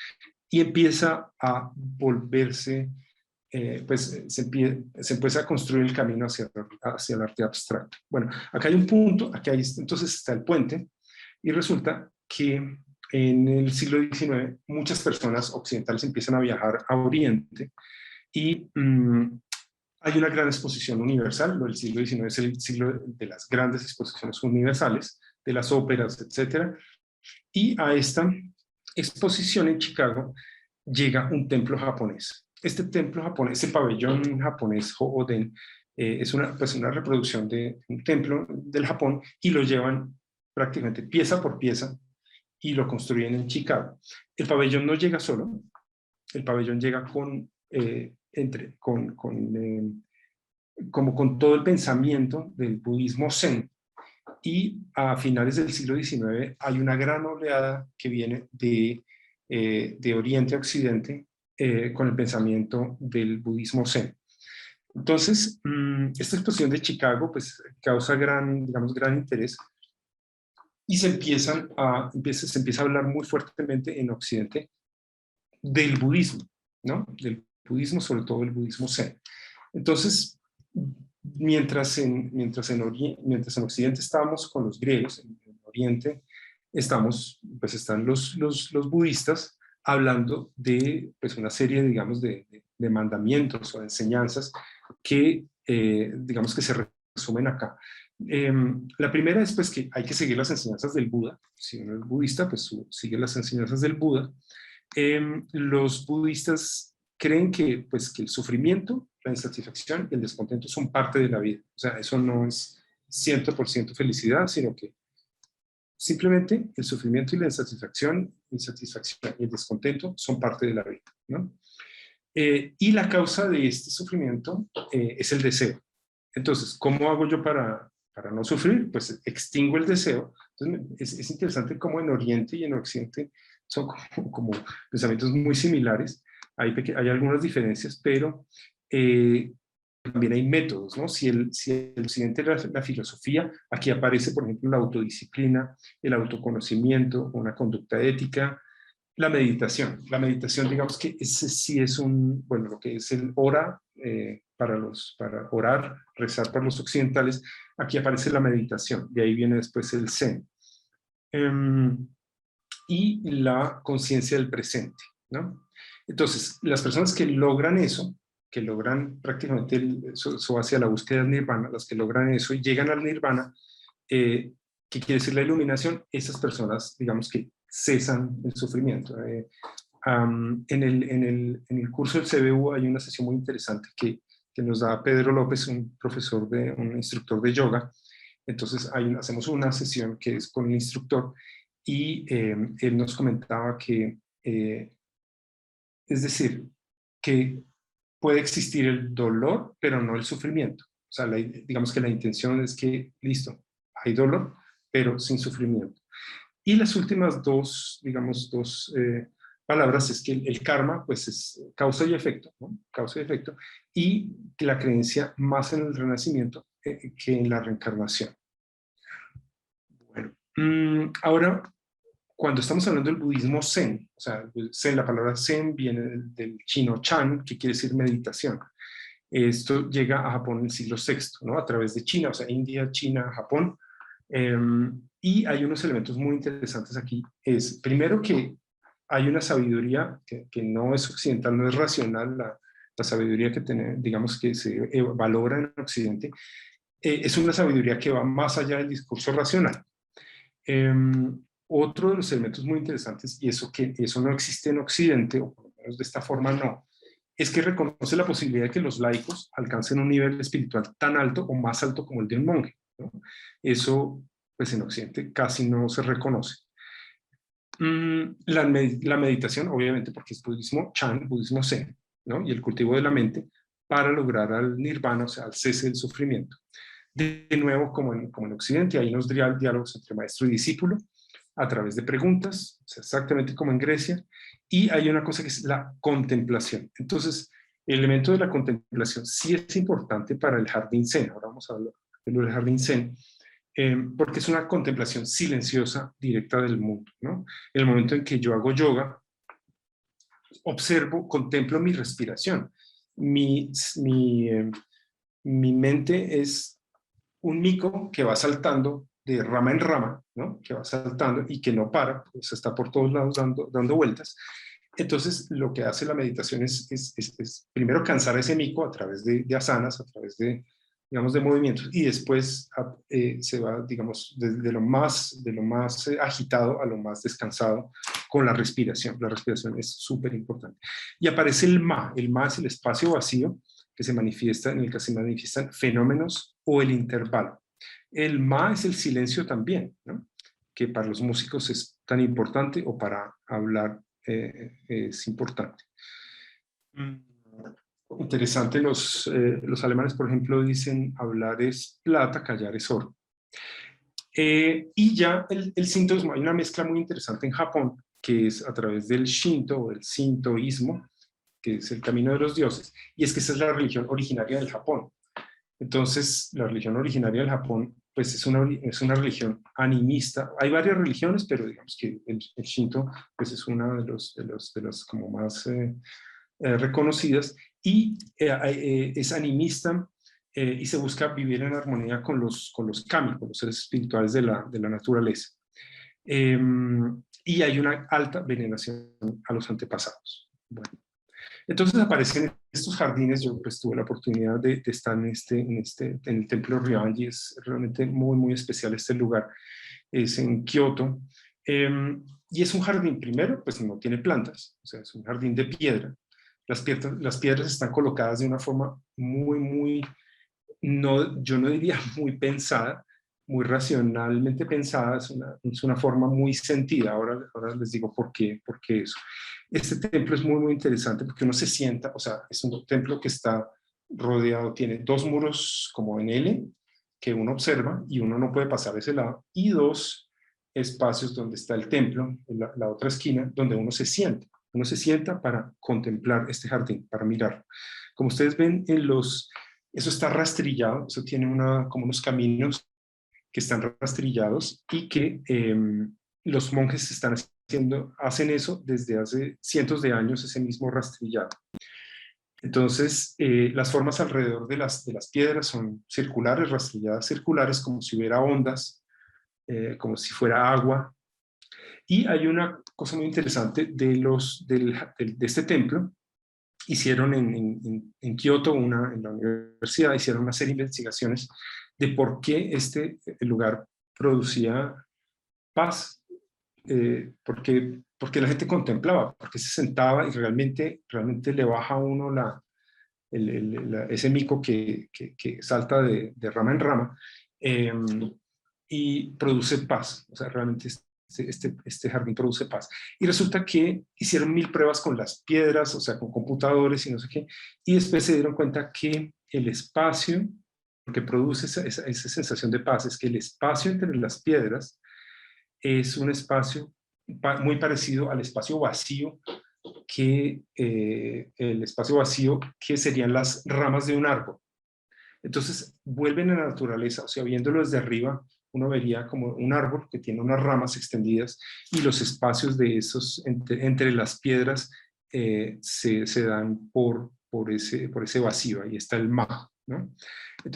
y empieza a volverse, pues se empieza a construir el camino hacia el arte abstracto. Bueno, acá hay un punto, entonces está el puente, y resulta que en el siglo XIX muchas personas occidentales empiezan a viajar a Oriente, y hay una gran exposición universal. El siglo XIX es el siglo de las grandes exposiciones universales, de las óperas, etc. Y a esta exposición en Chicago llega un templo japonés. Este templo japonés, este pabellón japonés, Hoden, es pues una reproducción de un templo del Japón, y lo llevan prácticamente pieza por pieza y lo construyen en Chicago. El pabellón no llega solo, el pabellón llega como con todo el pensamiento del budismo zen, y a finales del siglo XIX hay una gran oleada que viene de Oriente a Occidente con el pensamiento del budismo zen. Entonces, esta exposición de Chicago pues causa digamos, gran interés, y se empieza a hablar muy fuertemente en Occidente del budismo, ¿no? Del budismo, sobre todo el budismo zen. Entonces, mientras en Occidente estábamos con los griegos, en Oriente están los budistas hablando de pues, una serie, digamos, de mandamientos o de enseñanzas que, digamos, que se resumen acá. La primera es pues, que hay que seguir las enseñanzas del Buda. Si uno es budista, pues sigue las enseñanzas del Buda. Los budistas creen pues, que el sufrimiento, la insatisfacción y el descontento son parte de la vida. O sea, eso no es 100% felicidad, sino que simplemente el sufrimiento y la insatisfacción y el descontento son parte de la vida, ¿no? Y la causa de este sufrimiento es el deseo. Entonces, ¿cómo hago yo para no sufrir? Pues extingo el deseo. Entonces, es interesante cómo en Oriente y en Occidente son como pensamientos muy similares. Hay algunas diferencias, pero también hay métodos, ¿no? Si el Occidente era la filosofía, aquí aparece, por ejemplo, la autodisciplina, el autoconocimiento, una conducta ética, la meditación. La meditación, digamos que ese sí es bueno, lo que es el ora, para orar, rezar para los occidentales, aquí aparece la meditación, de ahí viene después el zen. Y la conciencia del presente, ¿no? Entonces, las personas que logran eso, que logran prácticamente eso hacia la búsqueda del nirvana, las que logran eso y llegan al nirvana, ¿qué quiere decir la iluminación? Esas personas, digamos que cesan el sufrimiento. En el curso del CBU hay una sesión muy interesante que nos da Pedro López, un instructor de yoga. Entonces hacemos una sesión que es con el instructor, y él nos comentaba que, es decir, que puede existir el dolor, pero no el sufrimiento. O sea, digamos que la intención es que, listo, hay dolor, pero sin sufrimiento. Y las últimas digamos, dos palabras es que el karma, pues es causa y efecto, ¿no? Causa y efecto, y que la creencia más en el renacimiento que en la reencarnación. Bueno, ahora, cuando estamos hablando del budismo zen, o sea, la palabra zen viene del chino chan, que quiere decir meditación. Esto llega a Japón en el siglo VI, ¿no? A través de China, o sea, India, China, Japón. Y hay unos elementos muy interesantes aquí. Es, primero, que hay una sabiduría que no es occidental, no es racional, la sabiduría que digamos que se valora en Occidente, es una sabiduría que va más allá del discurso racional. Otro de los elementos muy interesantes, y eso no existe en Occidente, o por lo menos de esta forma no, es que reconoce la posibilidad de que los laicos alcancen un nivel espiritual tan alto o más alto como el de un monje, ¿no? Eso, pues en Occidente casi no se reconoce. La meditación, obviamente, porque es budismo Chan, budismo Zen, ¿no? Y el cultivo de la mente para lograr al nirvana, o sea, al cese del sufrimiento. De nuevo, como en Occidente, hay unos diálogos entre maestro y discípulo a través de preguntas, o sea, exactamente como en Grecia, y hay una cosa que es la contemplación. Entonces, el elemento de la contemplación sí es importante para el jardín Zen. Ahora vamos a hablar del jardín Zen, porque es una contemplación silenciosa directa del mundo, ¿no? En el momento en que yo hago yoga, observo, contemplo mi respiración. Mi mente es un mico que va saltando de rama en rama, ¿no? Que va saltando y que no para, pues está por todos lados dando vueltas. Entonces, lo que hace la meditación es primero cansar ese mico a través de asanas, a través de, digamos, de movimientos, y después se va, digamos, de lo más agitado a lo más descansado con la respiración. La respiración es súper importante. Y aparece el Ma. El Ma es el espacio vacío que se manifiesta, en el que se manifiestan fenómenos o el intervalo. El Ma es el silencio también, ¿no? Que para los músicos es tan importante, o para hablar es importante. Interesante, los alemanes, por ejemplo, dicen hablar es plata, callar es oro. Y ya el sintoísmo, hay una mezcla muy interesante en Japón, que es a través del Shinto o del sintoísmo, que es el camino de los dioses, y es que esa es la religión originaria del Japón. Entonces, la religión originaria del Japón, pues es una religión animista. Hay varias religiones, pero digamos que el Shinto, pues es una de los como más reconocidas, y es animista, y se busca vivir en armonía con los kami, con los seres espirituales de la naturaleza. Y hay una alta veneración a los antepasados. Bueno, entonces aparecen estos jardines. Yo pues tuve la oportunidad de estar en el templo Ryoanji. Es realmente muy, muy especial este lugar. Es en Kioto. Y es un jardín, primero, pues no tiene plantas, o sea, es un jardín de piedra. Las piedras están colocadas de una forma muy, muy, no, yo no diría muy pensada, muy racionalmente pensada. Es una forma muy sentida. Ahora les digo por qué eso. Este templo es muy, muy interesante porque uno se sienta, o sea, es un templo que está rodeado, tiene dos muros como en L, que uno observa y uno no puede pasar ese lado, y dos espacios donde está el templo, en la otra esquina, donde uno se sienta. Uno se sienta para contemplar este jardín, para mirarlo. Como ustedes ven, eso está rastrillado, eso tiene como unos caminos que están rastrillados, y que los monjes hacen eso desde hace cientos de años, ese mismo rastrillado. Entonces, las formas alrededor de las piedras son circulares, rastrilladas circulares, como si hubiera ondas, como si fuera agua. Y hay una cosa muy interesante de este templo. Hicieron en Kioto, en la universidad, hicieron una serie de investigaciones de por qué este lugar producía paz, porque la gente contemplaba, porque se sentaba y realmente le baja a uno ese mico que salta de rama en rama, eh, y produce paz. O sea, realmente este jardín produce paz. Y resulta que hicieron 1000 pruebas con las piedras, o sea, con computadores y no sé qué, y después se dieron cuenta que el espacio que produce esa sensación de paz es que el espacio entre las piedras es un espacio muy parecido al espacio vacío el espacio vacío que serían las ramas de un árbol. Entonces vuelven a la naturaleza, o sea, viéndolo desde arriba, uno vería como un árbol que tiene unas ramas extendidas, y los espacios de esos entre las piedras se dan por ese vacío. Ahí está el Ma, ¿no?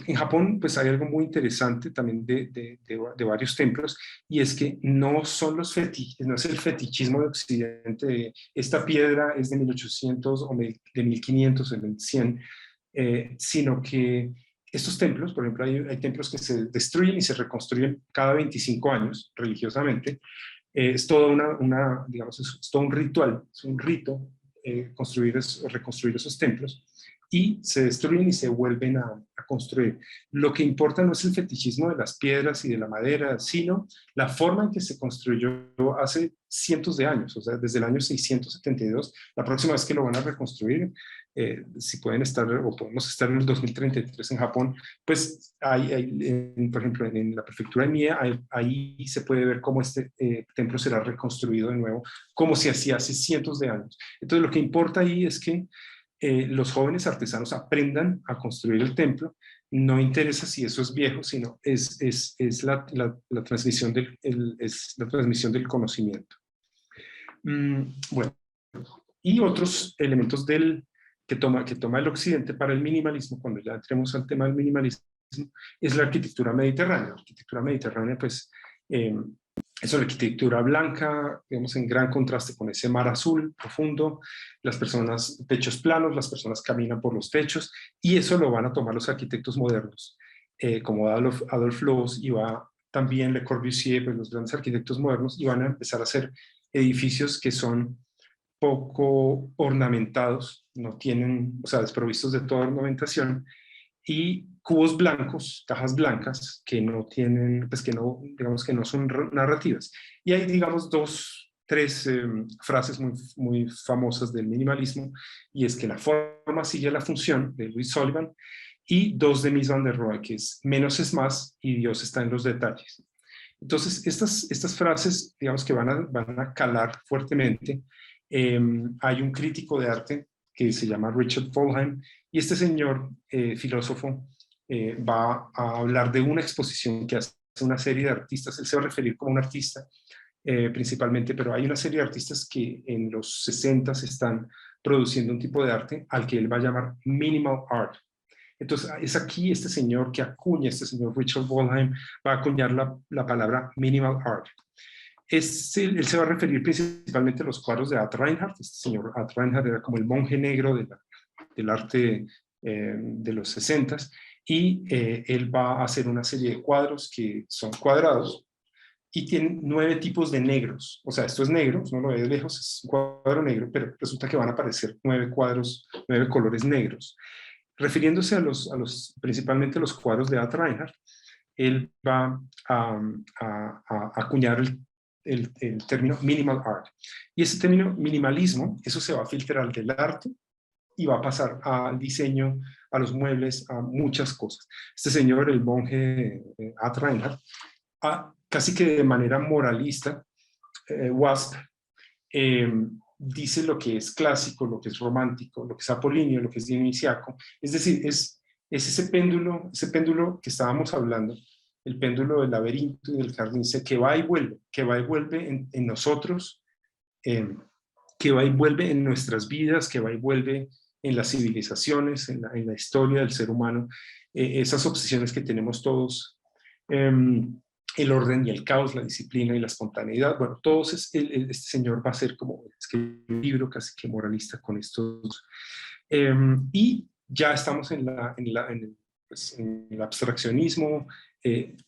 En Japón, pues hay algo muy interesante también de varios templos, y es que no son no es el fetichismo de Occidente, de esta piedra es de 1800 o de 1500 o de 1100, sino que estos templos, por ejemplo, hay templos que se destruyen y se reconstruyen cada 25 años religiosamente. Es toda digamos, es todo un ritual, es un rito reconstruir esos templos, y se destruyen y se vuelven a construir. Lo que importa no es el fetichismo de las piedras y de la madera, sino la forma en que se construyó hace cientos de años, o sea, desde el año 672. La próxima vez que lo van a reconstruir, si pueden estar o podemos estar en el 2033 en Japón, pues por ejemplo, en la prefectura de Mie, ahí se puede ver cómo este templo será reconstruido de nuevo, como se hacía hace cientos de años. Entonces, lo que importa ahí es que los jóvenes artesanos aprendan a construir el templo. No interesa si eso es viejo, sino es la transmisión es la transmisión del conocimiento. Bueno, y otros elementos que toma el occidente para el minimalismo, cuando ya entremos al tema del minimalismo, es la arquitectura mediterránea. La arquitectura mediterránea, pues, es una arquitectura blanca, digamos, en gran contraste con ese mar azul profundo, las personas, techos planos, las personas caminan por los techos, y eso lo van a tomar los arquitectos modernos, como Adolf Loos, y va también Le Corbusier, pues los grandes arquitectos modernos, y van a empezar a hacer edificios que son poco ornamentados, no tienen, o sea, desprovistos de toda ornamentación, y cubos blancos, cajas blancas, que no tienen, pues que no, digamos que no son narrativas. Y hay, digamos, tres frases muy famosas del minimalismo, y es que la forma sigue la función, de Louis Sullivan, y dos de Mies van der Rohe, que es menos es más y Dios está en los detalles. Entonces, estas frases, digamos que van a calar fuertemente. Hay un crítico de arte que se llama Richard Folheim, y este señor, filósofo, va a hablar de una exposición que hace una serie de artistas. Él se va a referir como un artista principalmente, pero hay una serie de artistas que en los 60 están produciendo un tipo de arte al que él va a llamar minimal art. Entonces, es aquí este señor que acuña, este señor Richard Folheim, va a acuñar la palabra minimal art. Él se va a referir principalmente a los cuadros de Ad Reinhardt. Este señor Ad Reinhardt era como el monje negro del arte de los 60, y él va a hacer una serie de cuadros que son cuadrados y tienen 9 tipos de negros. O sea, esto es negro, no lo ve de lejos, es un cuadro negro, pero resulta que van a aparecer 9 cuadros, 9 colores negros. Refiriéndose principalmente a los cuadros de Ad Reinhardt, él va a acuñar el término minimal art. Y ese término minimalismo, eso se va a filtrar del arte y va a pasar al diseño, a los muebles, a muchas cosas. Este señor, el monje Ad Reinhardt, casi que de manera moralista, Wasp, dice lo que es clásico, lo que es romántico, lo que es apolíneo, lo que es dionisiaco. Es decir, es ese péndulo que estábamos hablando, el péndulo del laberinto y del jardín, que va y vuelve en nosotros, que va y vuelve en nuestras vidas, que va y vuelve en las civilizaciones, en la historia del ser humano, esas obsesiones que tenemos todos, el orden y el caos, la disciplina y la espontaneidad. Bueno, todos este señor va a ser como un libro casi que moralista con estos. Y ya estamos en el abstraccionismo.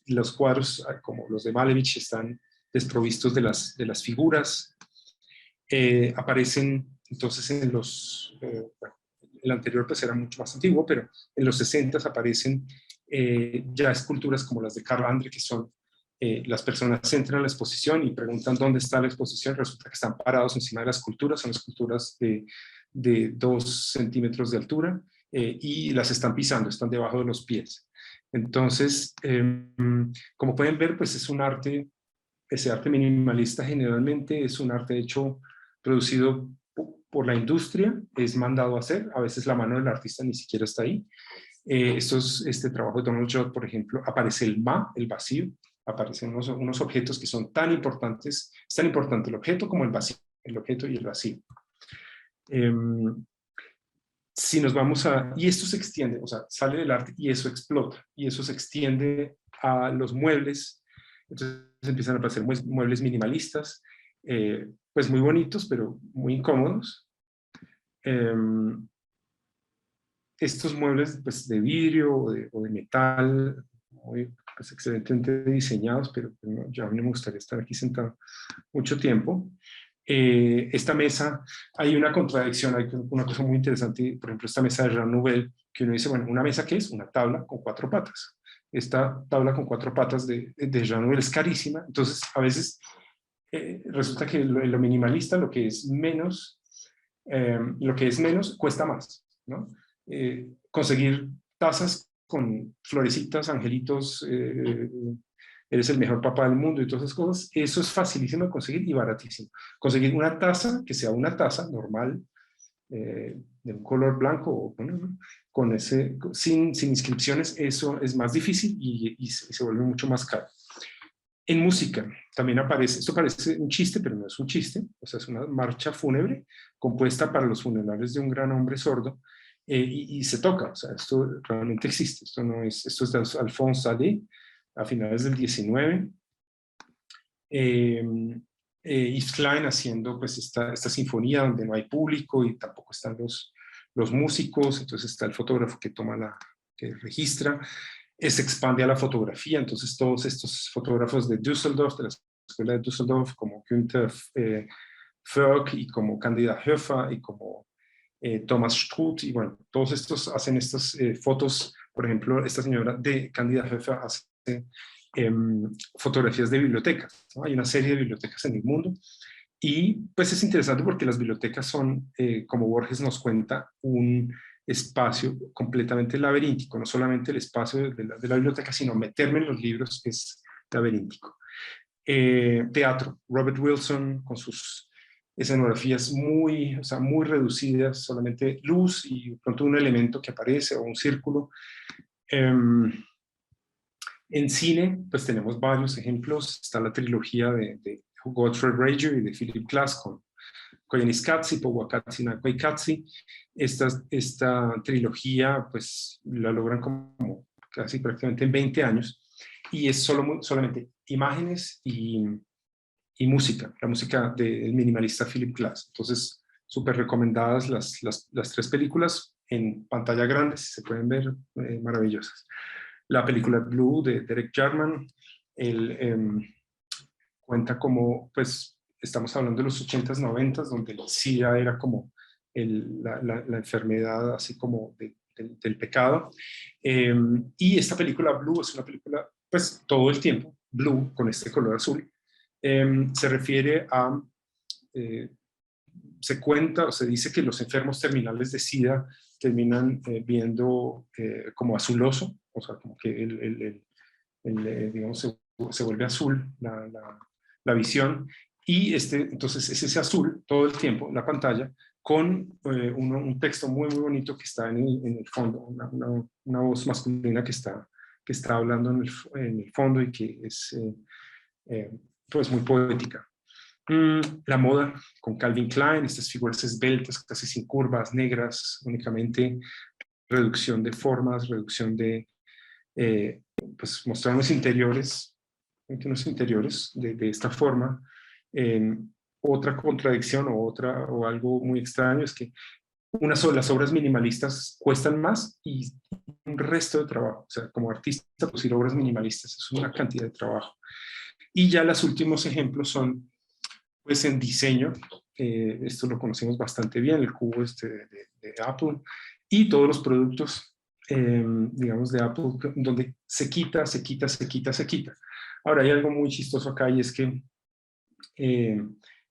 Los cuadros como los de Malevich están desprovistos de las figuras. Aparecen entonces bueno, el anterior pues era mucho más antiguo, pero en los 60 aparecen ya esculturas como las de Carl Andre, que son las personas entran a la exposición y preguntan dónde está la exposición, resulta que están parados encima de la escultura, son esculturas de 2 centímetros de altura, y las están pisando, están debajo de los pies. Entonces, como pueden ver, pues es un arte. Ese arte minimalista generalmente es un arte hecho, producido por la industria, es mandado a hacer, a veces la mano del artista ni siquiera está ahí. Este trabajo de Donald Judd, por ejemplo, aparece el vacío, aparecen unos objetos que son tan importantes, es tan importante el objeto como el vacío, el objeto y el vacío. Si nos vamos y esto se extiende, o sea, sale del arte y eso explota, y eso se extiende a los muebles. Entonces empiezan a aparecer muebles minimalistas, pues muy bonitos, pero muy incómodos. estos muebles pues, de vidrio o de metal, muy pues, excelentemente diseñados, pero no, ya no me gustaría estar aquí sentado mucho tiempo. Esta mesa, hay una contradicción, hay una cosa muy interesante, por ejemplo, esta mesa de Jean Nouvel, que uno dice, bueno, ¿una mesa qué es? Una tabla con 4 patas. Esta tabla con 4 patas de Jean Nouvel es carísima, entonces a veces resulta que lo minimalista, lo que es menos, cuesta más, ¿no? Conseguir tazas con florecitas, angelitos, eres el mejor papá del mundo y todas esas cosas, eso es facilísimo de conseguir y baratísimo. Conseguir una taza que sea una taza normal, de un color blanco o con sin inscripciones, eso es más difícil y se vuelve mucho más caro. En música también aparece, esto parece un chiste, pero no es un chiste, o sea, es una marcha fúnebre compuesta para los funerales de un gran hombre sordo, y se toca, o sea, esto realmente existe, esto es de Alphonse Allais, a finales del 19. Yves Klein haciendo pues esta sinfonía donde no hay público y tampoco están los músicos, entonces está el fotógrafo que registra, se expande a la fotografía, entonces todos estos fotógrafos de Düsseldorf, de la escuela de Düsseldorf, como Günther Förk y como Candida Höfer y como Thomas Struth, y bueno, todos estos hacen estas fotos, por ejemplo, esta señora de Candida Höfer hace fotografías de bibliotecas, ¿no? Hay una serie de bibliotecas en el mundo y pues es interesante porque las bibliotecas son, como Borges nos cuenta, un espacio completamente laberíntico, no solamente el espacio de la biblioteca, sino meterme en los libros es laberíntico. Teatro, Robert Wilson con sus escenografías muy, o sea, muy reducidas, solamente luz y de pronto un elemento que aparece o un círculo. En cine, pues tenemos varios ejemplos. Está la trilogía de Godfrey Rager y de Philip Glass con Koyaanisqatsi, Powakatsi, Nakoikatsi. Esta trilogía, pues la logran como casi prácticamente en 20 años y es solamente imágenes y música, la música del minimalista Philip Glass. Entonces, súper recomendadas las 3 películas en pantalla grande, si se pueden ver, maravillosas. La película Blue de Derek Jarman, cuenta como, pues, estamos hablando de los 80s, 90s, donde el SIDA era como la enfermedad así como del pecado. Y esta película Blue es una película, pues, todo el tiempo, Blue, con este color azul, se refiere a, se cuenta o se dice que los enfermos terminales de SIDA terminan viendo como azuloso, o sea, como que digamos, se vuelve azul la visión, y entonces es ese azul todo el tiempo en la pantalla, con un texto muy, muy bonito que está en el fondo, una voz masculina que está hablando en el fondo y que es pues muy poética. La moda con Calvin Klein, estas figuras esbeltas, casi sin curvas, negras, únicamente reducción de formas, reducción de, pues mostrar unos interiores de esta forma. Otra contradicción o algo muy extraño es que las obras minimalistas cuestan más y un resto de trabajo. O sea, como artista, producir obras minimalistas es una cantidad de trabajo. Y ya los últimos ejemplos son, pues, en diseño. Esto lo conocemos bastante bien, el cubo de Apple y todos los productos, digamos, de Apple, donde se quita. Ahora, hay algo muy chistoso acá y es que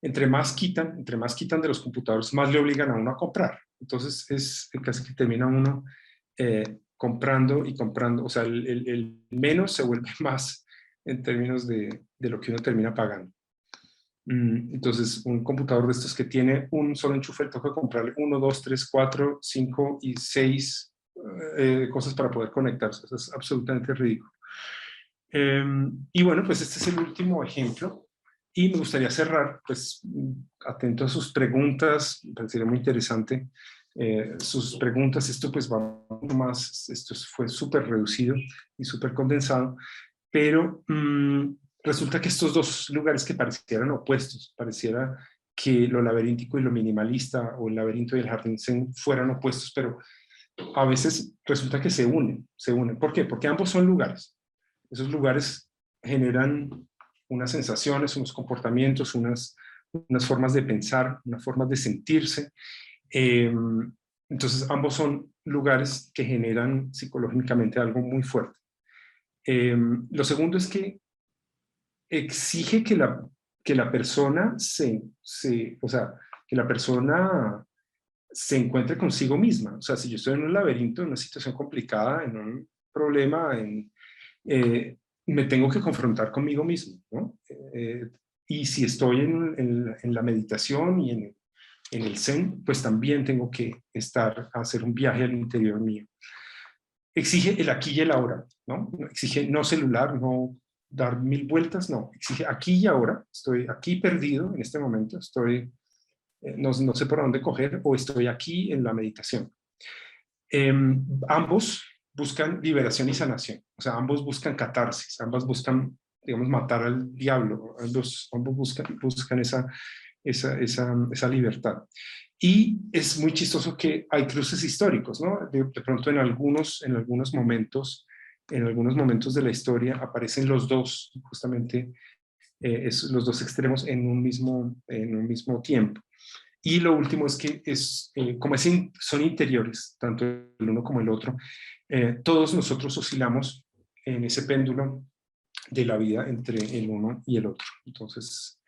entre más quitan de los computadores, más le obligan a uno a comprar. Entonces, es casi que termina uno comprando y comprando. O sea, el menos se vuelve más en términos de lo que uno termina pagando. Entonces, un computador de estos que tiene un solo enchufe, toca comprarle 1, 2, 3, 4, 5 y 6 cosas para poder conectarse. Eso es absolutamente ridículo. Y bueno, pues este es el último ejemplo. Y me gustaría cerrar, pues, atento a sus preguntas, me parecería muy interesante sus preguntas. Esto pues va mucho más, esto fue súper reducido y súper condensado, pero resulta que estos dos lugares que parecieran opuestos, pareciera que lo laberíntico y lo minimalista, o el laberinto y el jardín zen, fueran opuestos, pero a veces resulta que se unen, se unen. ¿Por qué? Porque ambos son lugares. Esos lugares generan unas sensaciones, unos comportamientos, unas formas de pensar, unas formas de sentirse. Entonces, ambos son lugares que generan psicológicamente algo muy fuerte. Lo segundo es que exige que la persona o sea, que la persona se encuentre consigo misma. O sea, si yo estoy en un laberinto, en una situación complicada, en un problema, me tengo que confrontar conmigo mismo, ¿no? Y si estoy en la meditación y en el Zen, pues también tengo que hacer un viaje al interior mío. Exige el aquí y el ahora, ¿no? Exige no celular, no dar 1000 vueltas, no. Exige aquí y ahora. Estoy aquí perdido en este momento, no sé por dónde coger, o estoy aquí en la meditación. Ambos buscan liberación y sanación, o sea, ambos buscan catarsis, ambos buscan, digamos, matar al diablo, ambos buscan esa libertad. Y es muy chistoso que hay cruces históricos, ¿no? De pronto en algunos momentos de la historia aparecen los dos, justamente los dos extremos en un mismo tiempo. Y lo último es que como son interiores, tanto el uno como el otro, todos nosotros oscilamos en ese péndulo de la vida entre el uno y el otro. Entonces,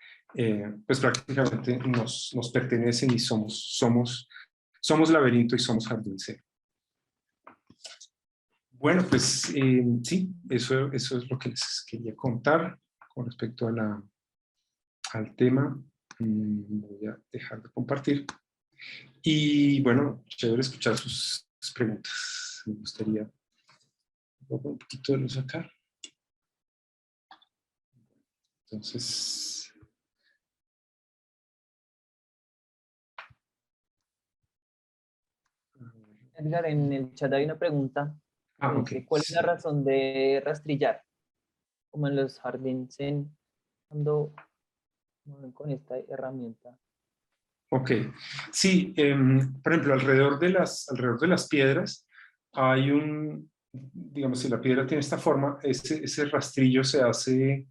pues prácticamente nos pertenecen y somos laberinto y somos jardín cero. Bueno, pues sí, eso es lo que les quería contar con respecto al tema. Voy a dejar de compartir. Y bueno, chévere escuchar sus preguntas. Me gustaría un poquito de luz acá. Entonces, Edgar, en el chat hay una pregunta que ok. dice, ¿cuál es la razón de rastrillar? Como en los jardines cuando mueven con esta herramienta. Ok, sí, por ejemplo, alrededor de las piedras hay digamos, si la piedra tiene esta forma, ese rastrillo se hace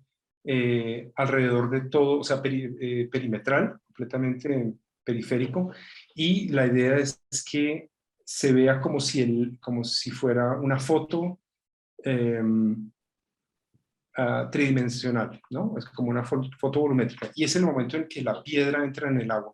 alrededor de todo, o sea, perimetral, completamente periférico, y la idea es que se vea como si fuera una foto tridimensional, ¿no? Es como una foto volumétrica, y es el momento en que la piedra entra en el agua.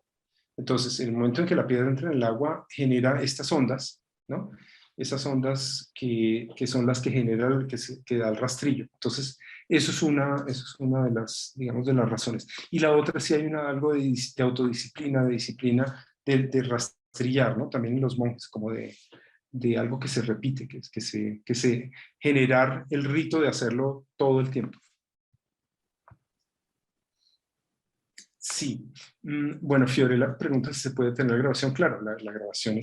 Entonces, en el momento en que la piedra entra en el agua, genera estas ondas, ¿no? Esas ondas que son las que generan, que da el rastrillo. Entonces, eso es una de las, digamos, de las razones. Y la otra, sí hay algo de autodisciplina, de disciplina, de rastrillar, ¿no? También en los monjes, como de algo que se repite, que se generar el rito de hacerlo todo el tiempo. Sí. Bueno, Fiorella pregunta si se puede tener la grabación. Claro, la grabación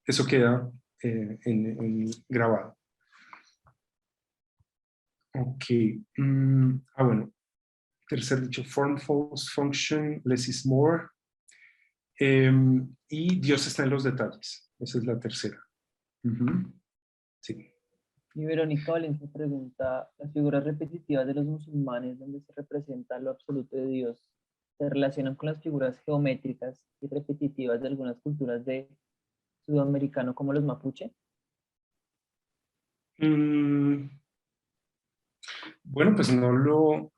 eso queda grabado. Ok. Bueno. Tercer dicho, form follows function, less is more. Y Dios está en los detalles. Esa es la tercera. Sí. Y Verónica Valencia pregunta, ¿las figuras repetitivas de los musulmanes donde se representa lo absoluto de Dios se relacionan con las figuras geométricas y repetitivas de algunas culturas de sudamericano como los mapuche? Bueno, pues no lo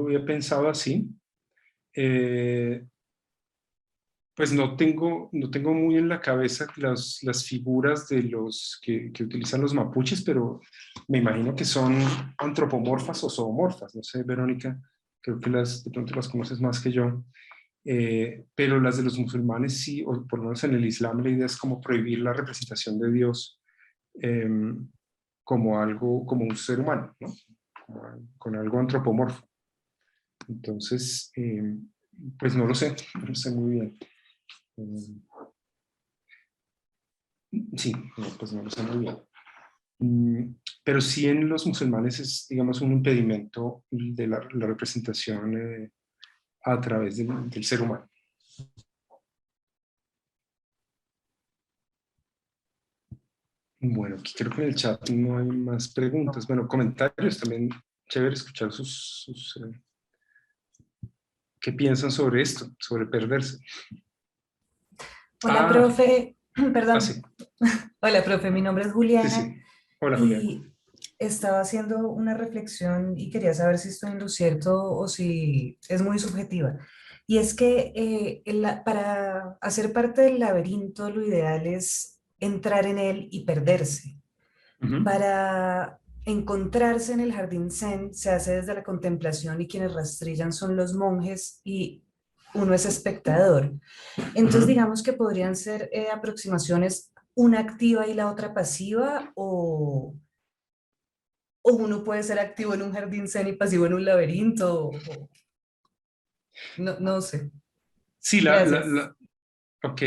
había pensado así. Pues no tengo muy en la cabeza las figuras de los que utilizan los mapuches, pero me imagino que son antropomorfas o zoomorfas. No sé, Verónica, creo que de pronto las conoces más que yo. Pero las de los musulmanes sí, o por lo menos en el Islam la idea es como prohibir la representación de Dios como un ser humano, ¿no? Con algo antropomorfo. Entonces, pues no lo sé muy bien. Sí, pues no lo sé muy bien. Pero sí en los musulmanes es, digamos, un impedimento de la representación a través del ser humano. Bueno, aquí creo que en el chat no hay más preguntas. Bueno, comentarios también, chévere escuchar qué piensan sobre esto, sobre perderse. Hola, Ah, profe. ah, Perdón. sí, Hola, profe. Mi nombre es sí, Juliana sí. Hola, Julián. y estaba haciendo una reflexión y quería saber si estoy en lo cierto o si es muy subjetiva. Y es que para hacer parte del laberinto, lo ideal es entrar en él y perderse. Ujú, Para encontrarse en el jardín Zen se hace desde la contemplación y quienes rastrillan son los monjes y uno es espectador. Entonces, ujú. digamos que podrían ser aproximaciones, una activa y la otra pasiva, o uno puede ser activo en un jardín zen y pasivo en un laberinto, no, no sé. Sí, Gracias. ok.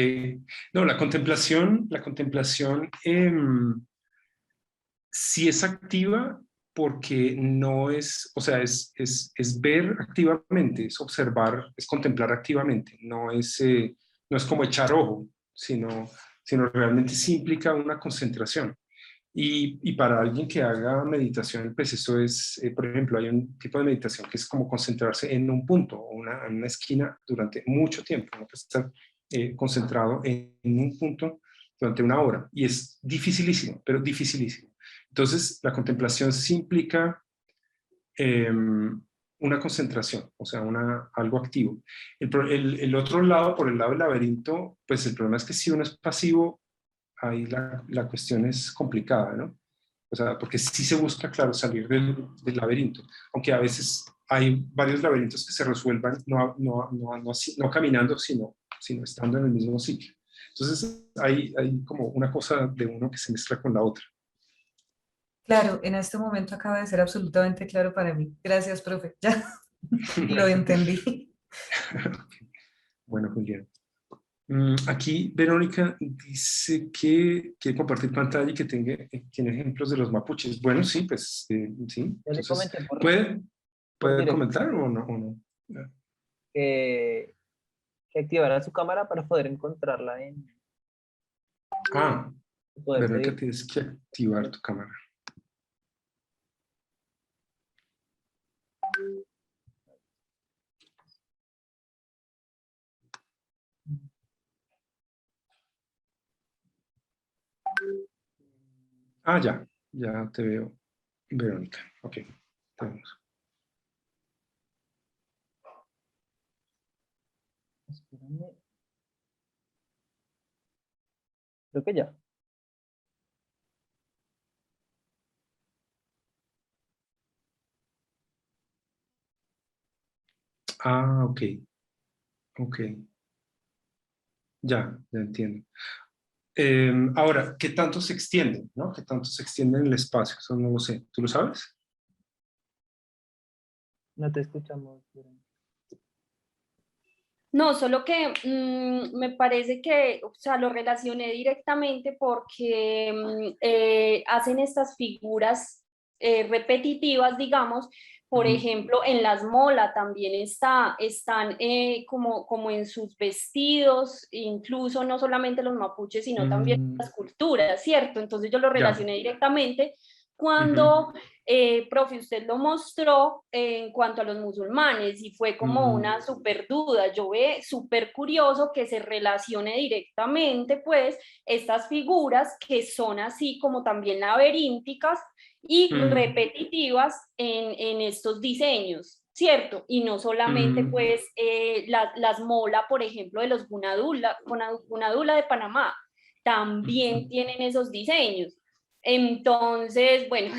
No, la contemplación sí es activa porque no es, o sea, es ver activamente, es observar, es contemplar activamente, no es como echar ojo, sino realmente sí implica una concentración. Y para alguien que haga meditación, pues eso es, por ejemplo, hay un tipo de meditación que es como concentrarse en un punto o en una esquina durante mucho tiempo, ¿no? Pues estar concentrado en un punto durante una hora. Y es dificilísimo, pero dificilísimo. Entonces, la contemplación sí implica una concentración, o sea, algo activo. El otro lado, por el lado del laberinto, pues el problema es que si uno es pasivo, ahí la cuestión es complicada, ¿no? O sea, porque sí se busca, claro, salir del laberinto, aunque a veces hay varios laberintos que se resuelvan no caminando, sino estando en el mismo sitio. Entonces, hay como una cosa de uno que se mezcla con la otra. Claro, en este momento acaba de ser absolutamente claro para mí. Gracias, profe. Ya lo Bueno, entendí. bueno, Julián. Aquí Verónica dice que quiere compartir pantalla y que tiene ejemplos de los mapuches. Bueno, sí, pues sí. Yo le Entonces, comenté por ¿puede directo comentar o no? que, que activara su cámara para poder encontrarla en Ah, poder Verónica, pedir. tienes que activar tu cámara. Ah, ya te veo, Verónica. Ok, te vemos. Espérame, creo que ya. Ah, ok, ok, ya entiendo. Ahora, ¿qué tanto se extienden, no? ¿Qué tanto se extienden en el espacio? Eso no lo sé. ¿Tú lo sabes? No te escuchamos. No, solo que me parece que, o sea, lo relacioné directamente porque hacen estas figuras repetitivas, digamos, por Ujú. ejemplo, en las molas también están como en sus vestidos, incluso no solamente los mapuches, sino también Mm, las culturas, ¿cierto? Entonces yo lo ya. relacioné directamente Ujú, cuando profe, usted lo mostró en cuanto a los musulmanes y fue como mm, una súper duda. Yo ve súper curioso que se relacione directamente, pues, estas figuras que son así como también laberínticas y mm, repetitivas en estos diseños, ¿cierto? Y no solamente, mm, pues, las molas, por ejemplo, de los Gunadula de Panamá, también ujú. tienen esos diseños. Entonces, bueno,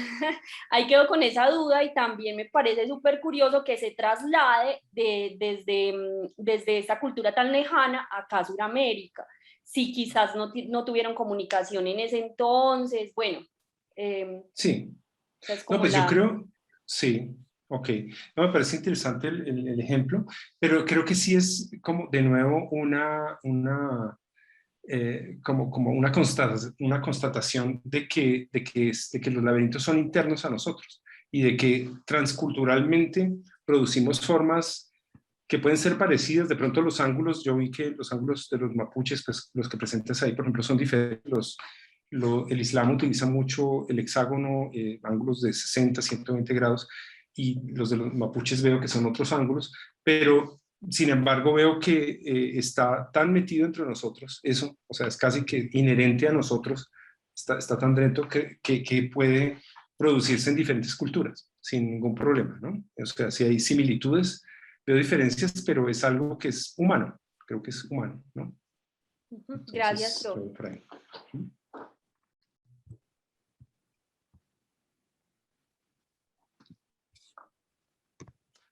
ahí quedo con esa duda y también me parece súper curioso que se traslade desde esta cultura tan lejana acá a Sudamérica. Si quizás no tuvieron comunicación en ese entonces, bueno, Sí. esa es No, como pues yo la... creo, sí, ok. No, me parece interesante el ejemplo, pero creo que sí es como de nuevo como una constatación de que los laberintos son internos a nosotros y de que transculturalmente producimos formas que pueden ser parecidas. De pronto los ángulos, yo vi que los ángulos de los mapuches, pues los que presentas ahí, por ejemplo, son diferentes. el Islam utiliza mucho el hexágono, ángulos de 60, 120 grados, y los de los mapuches veo que son otros ángulos, pero sin embargo veo que está tan metido entre nosotros, eso, o sea, es casi que inherente a nosotros, está tan dentro que puede producirse en diferentes culturas, sin ningún problema, ¿no? O sea, si hay similitudes, veo diferencias, pero es algo que es humano, creo que es humano, ¿no? Entonces, Gracias, profe. por ahí.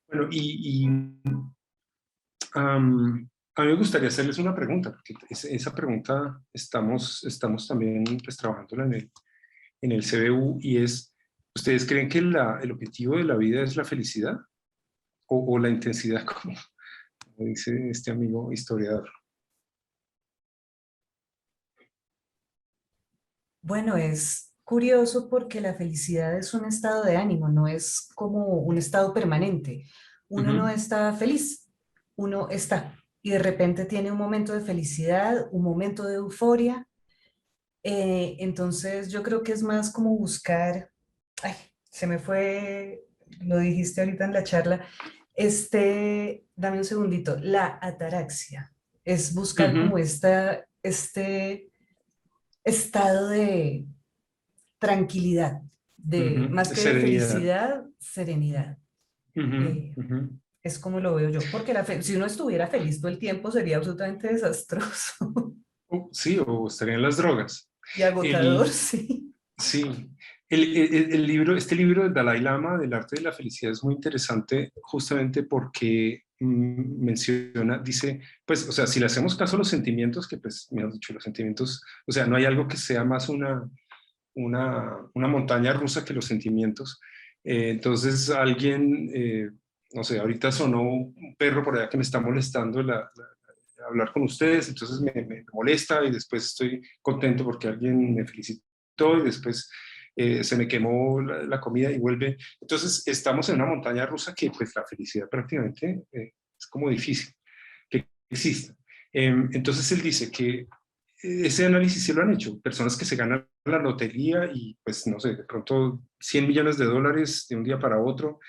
Bueno, a mí me gustaría hacerles una pregunta, porque esa pregunta estamos también pues, trabajándola en el CBU, y es, ¿ustedes creen que el objetivo de la vida es la felicidad o la intensidad, como dice este amigo historiador? Bueno, es curioso porque la felicidad es un estado de ánimo, no es como un estado permanente. Uno no está feliz, uno está y de repente tiene un momento de felicidad, un momento de euforia. Entonces yo creo que es más como buscar, ay, se me fue, lo dijiste ahorita en la charla, dame un segundito, la ataraxia, es buscar como este estado de tranquilidad, de más que de Serenidad. felicidad, serenidad. Eh, es como lo veo yo, porque si uno estuviera feliz todo el tiempo sería absolutamente desastroso Sí, o estarían las drogas. y agotador, El, sí. sí, este libro del Dalai Lama, del arte de la felicidad, es muy interesante justamente porque menciona, dice, pues, o sea, si le hacemos caso a los sentimientos, que pues, me has dicho, los sentimientos, o sea, no hay algo que sea más una montaña rusa que los sentimientos. Entonces, alguien, no sé, ahorita sonó un perro por allá que me está molestando hablar con ustedes, entonces me molesta y después estoy contento porque alguien me felicitó y después se me quemó la comida y vuelve. Entonces estamos en una montaña rusa que pues la felicidad prácticamente es como difícil que exista. Entonces él dice que ese análisis sí lo han hecho, personas que se ganan la lotería y pues no sé, de pronto 100 millones de dólares de un día para otro.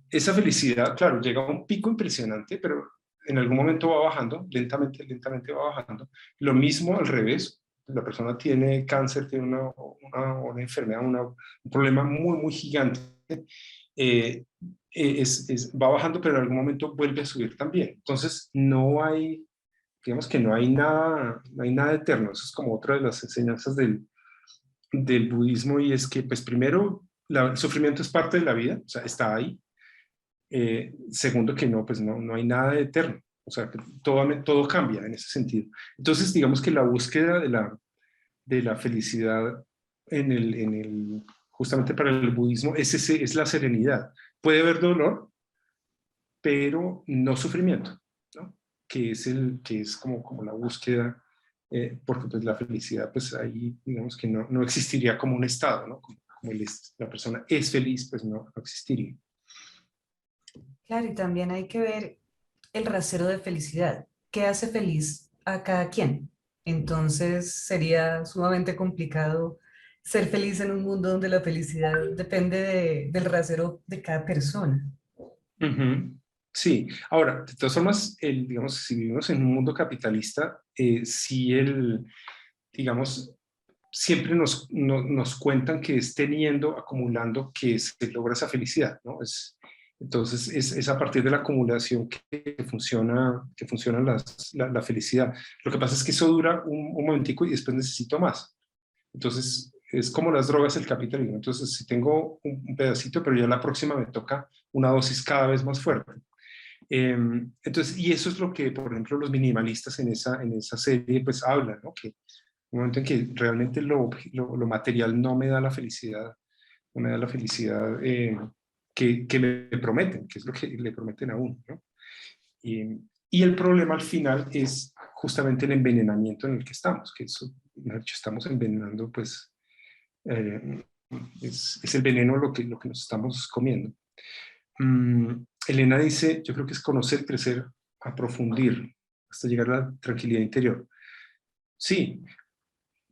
Esa felicidad, claro, llega a un pico impresionante, pero en algún momento va bajando, lentamente, lentamente va bajando. Lo mismo al revés, la persona tiene cáncer, tiene una enfermedad, un problema muy, muy gigante, eh, va bajando, pero en algún momento vuelve a subir también. Entonces, no hay, digamos que no hay nada eterno. Eso es como otra de las enseñanzas del budismo, y es que, pues primero, el sufrimiento es parte de la vida, o sea, está ahí. Segundo, que no, pues no hay nada de eterno, o sea, que todo cambia en ese sentido. Entonces, digamos que la búsqueda de la felicidad justamente para el budismo es la serenidad. Puede haber dolor, pero no sufrimiento, ¿no? Que es como la búsqueda, porque pues la felicidad, pues ahí digamos que no existiría como un estado, ¿no? Como la persona es feliz, pues no existiría. Claro, y también hay que ver el rasero de felicidad. ¿Qué hace feliz a cada quien? Entonces sería sumamente complicado ser feliz en un mundo donde la felicidad depende del rasero de cada persona. Sí, ahora, de todas formas, digamos, si vivimos en un mundo capitalista, sí digamos, siempre nos cuentan que es teniendo, acumulando, que se logra esa felicidad, ¿no? Entonces, es a partir de la acumulación que funciona la felicidad. Lo que pasa es que eso dura un momentico y después necesito más. Entonces, es como las drogas, el capitalismo. Entonces, si tengo un pedacito, pero ya la próxima me toca una dosis cada vez más fuerte. Entonces, y eso es lo que, por ejemplo, los minimalistas en esa serie pues hablan, ¿no? Que un momento en que realmente lo material no me da la felicidad, no me da la felicidad que me prometen, que es lo que le prometen a uno, ¿no? Y el problema al final es justamente el envenenamiento en el que estamos, que eso, de hecho, estamos envenenando, pues, es el veneno lo que nos estamos comiendo. Elena dice, yo creo que es conocer, crecer, aprofundir, hasta llegar a la tranquilidad interior. Sí,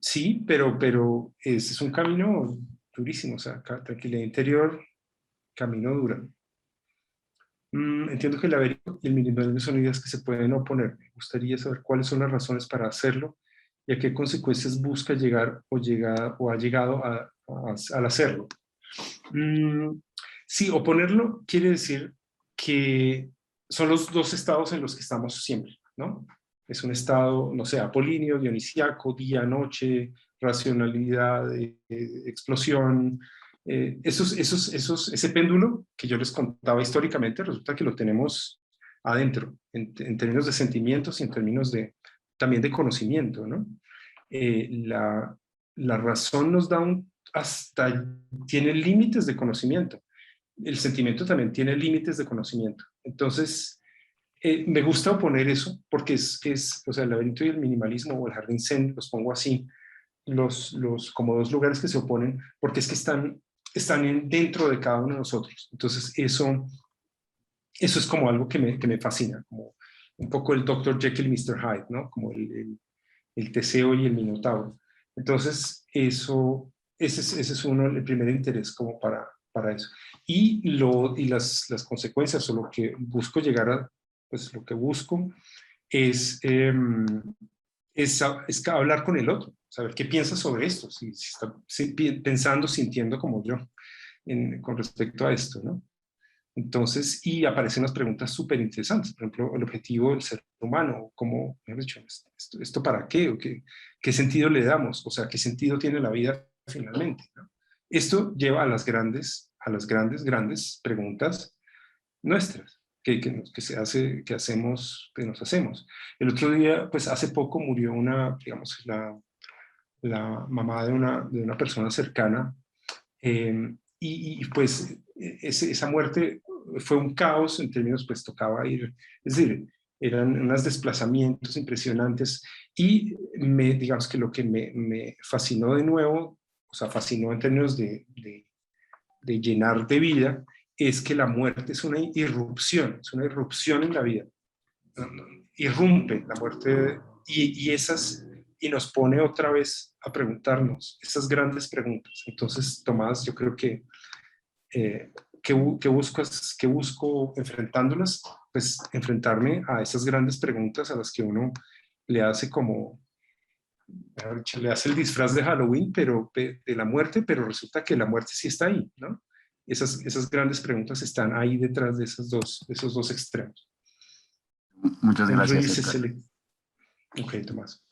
Sí, pero ese es un camino durísimo, o sea, tranquilidad interior, camino duro. Entiendo que el laberinto y el minimalismo son ideas que se pueden oponer. Me gustaría saber cuáles son las razones para hacerlo y a qué consecuencias busca llegar o ha llegado al hacerlo. Sí, oponerlo quiere decir que son los dos estados en los que estamos siempre, ¿no? Es un estado, no sé, apolíneo, dionisiaco, día, noche, racionalidad, explosión. Ese péndulo que yo les contaba históricamente, resulta que lo tenemos adentro, en términos de sentimientos y en términos también de conocimiento, ¿no? La razón nos da tiene límites de conocimiento. El sentimiento también tiene límites de conocimiento. Entonces, me gusta oponer eso porque o sea, el laberinto y el minimalismo o el jardín zen, los pongo así, como dos lugares que se oponen, porque es que están dentro de cada uno de nosotros. Entonces, eso es como algo que me fascina, como un poco el Dr. Jekyll y Mr. Hyde, ¿no? Como el Teseo y el Minotauro. Entonces, ese es el primer interés como para eso. Y las consecuencias o lo que busco llegar a, pues lo que busco es hablar con el otro, saber qué piensa sobre esto, si está pensando, sintiendo como yo con respecto a esto, ¿no? Entonces, y aparecen unas preguntas súper interesantes, por ejemplo, el objetivo del ser humano, cómo, mejor dicho, ¿esto para qué? ¿O qué sentido le damos? O sea, ¿qué sentido tiene la vida finalmente, ¿no? Esto lleva a las grandes preguntas nuestras, que nos hacemos. El otro día, pues hace poco murió digamos, la mamá de una persona cercana, y pues esa muerte fue un caos en términos, pues tocaba ir, es decir, eran unos desplazamientos impresionantes y digamos que lo que me fascinó de nuevo, o sea, fascinó en términos de llenar de vida, es que la muerte es una irrupción en la vida. Irrumpe la muerte y nos pone otra vez a preguntarnos esas grandes preguntas. Entonces, Tomás, yo creo que busco enfrentándolas, pues enfrentarme a esas grandes preguntas a las que uno le hace como, mejor dicho, le hace el disfraz de Halloween, pero de la muerte, pero resulta que la muerte sí está ahí, ¿no? Esas grandes preguntas están ahí detrás de esos dos extremos. Muchas gracias, Luis Edgar. Ok, Tomás.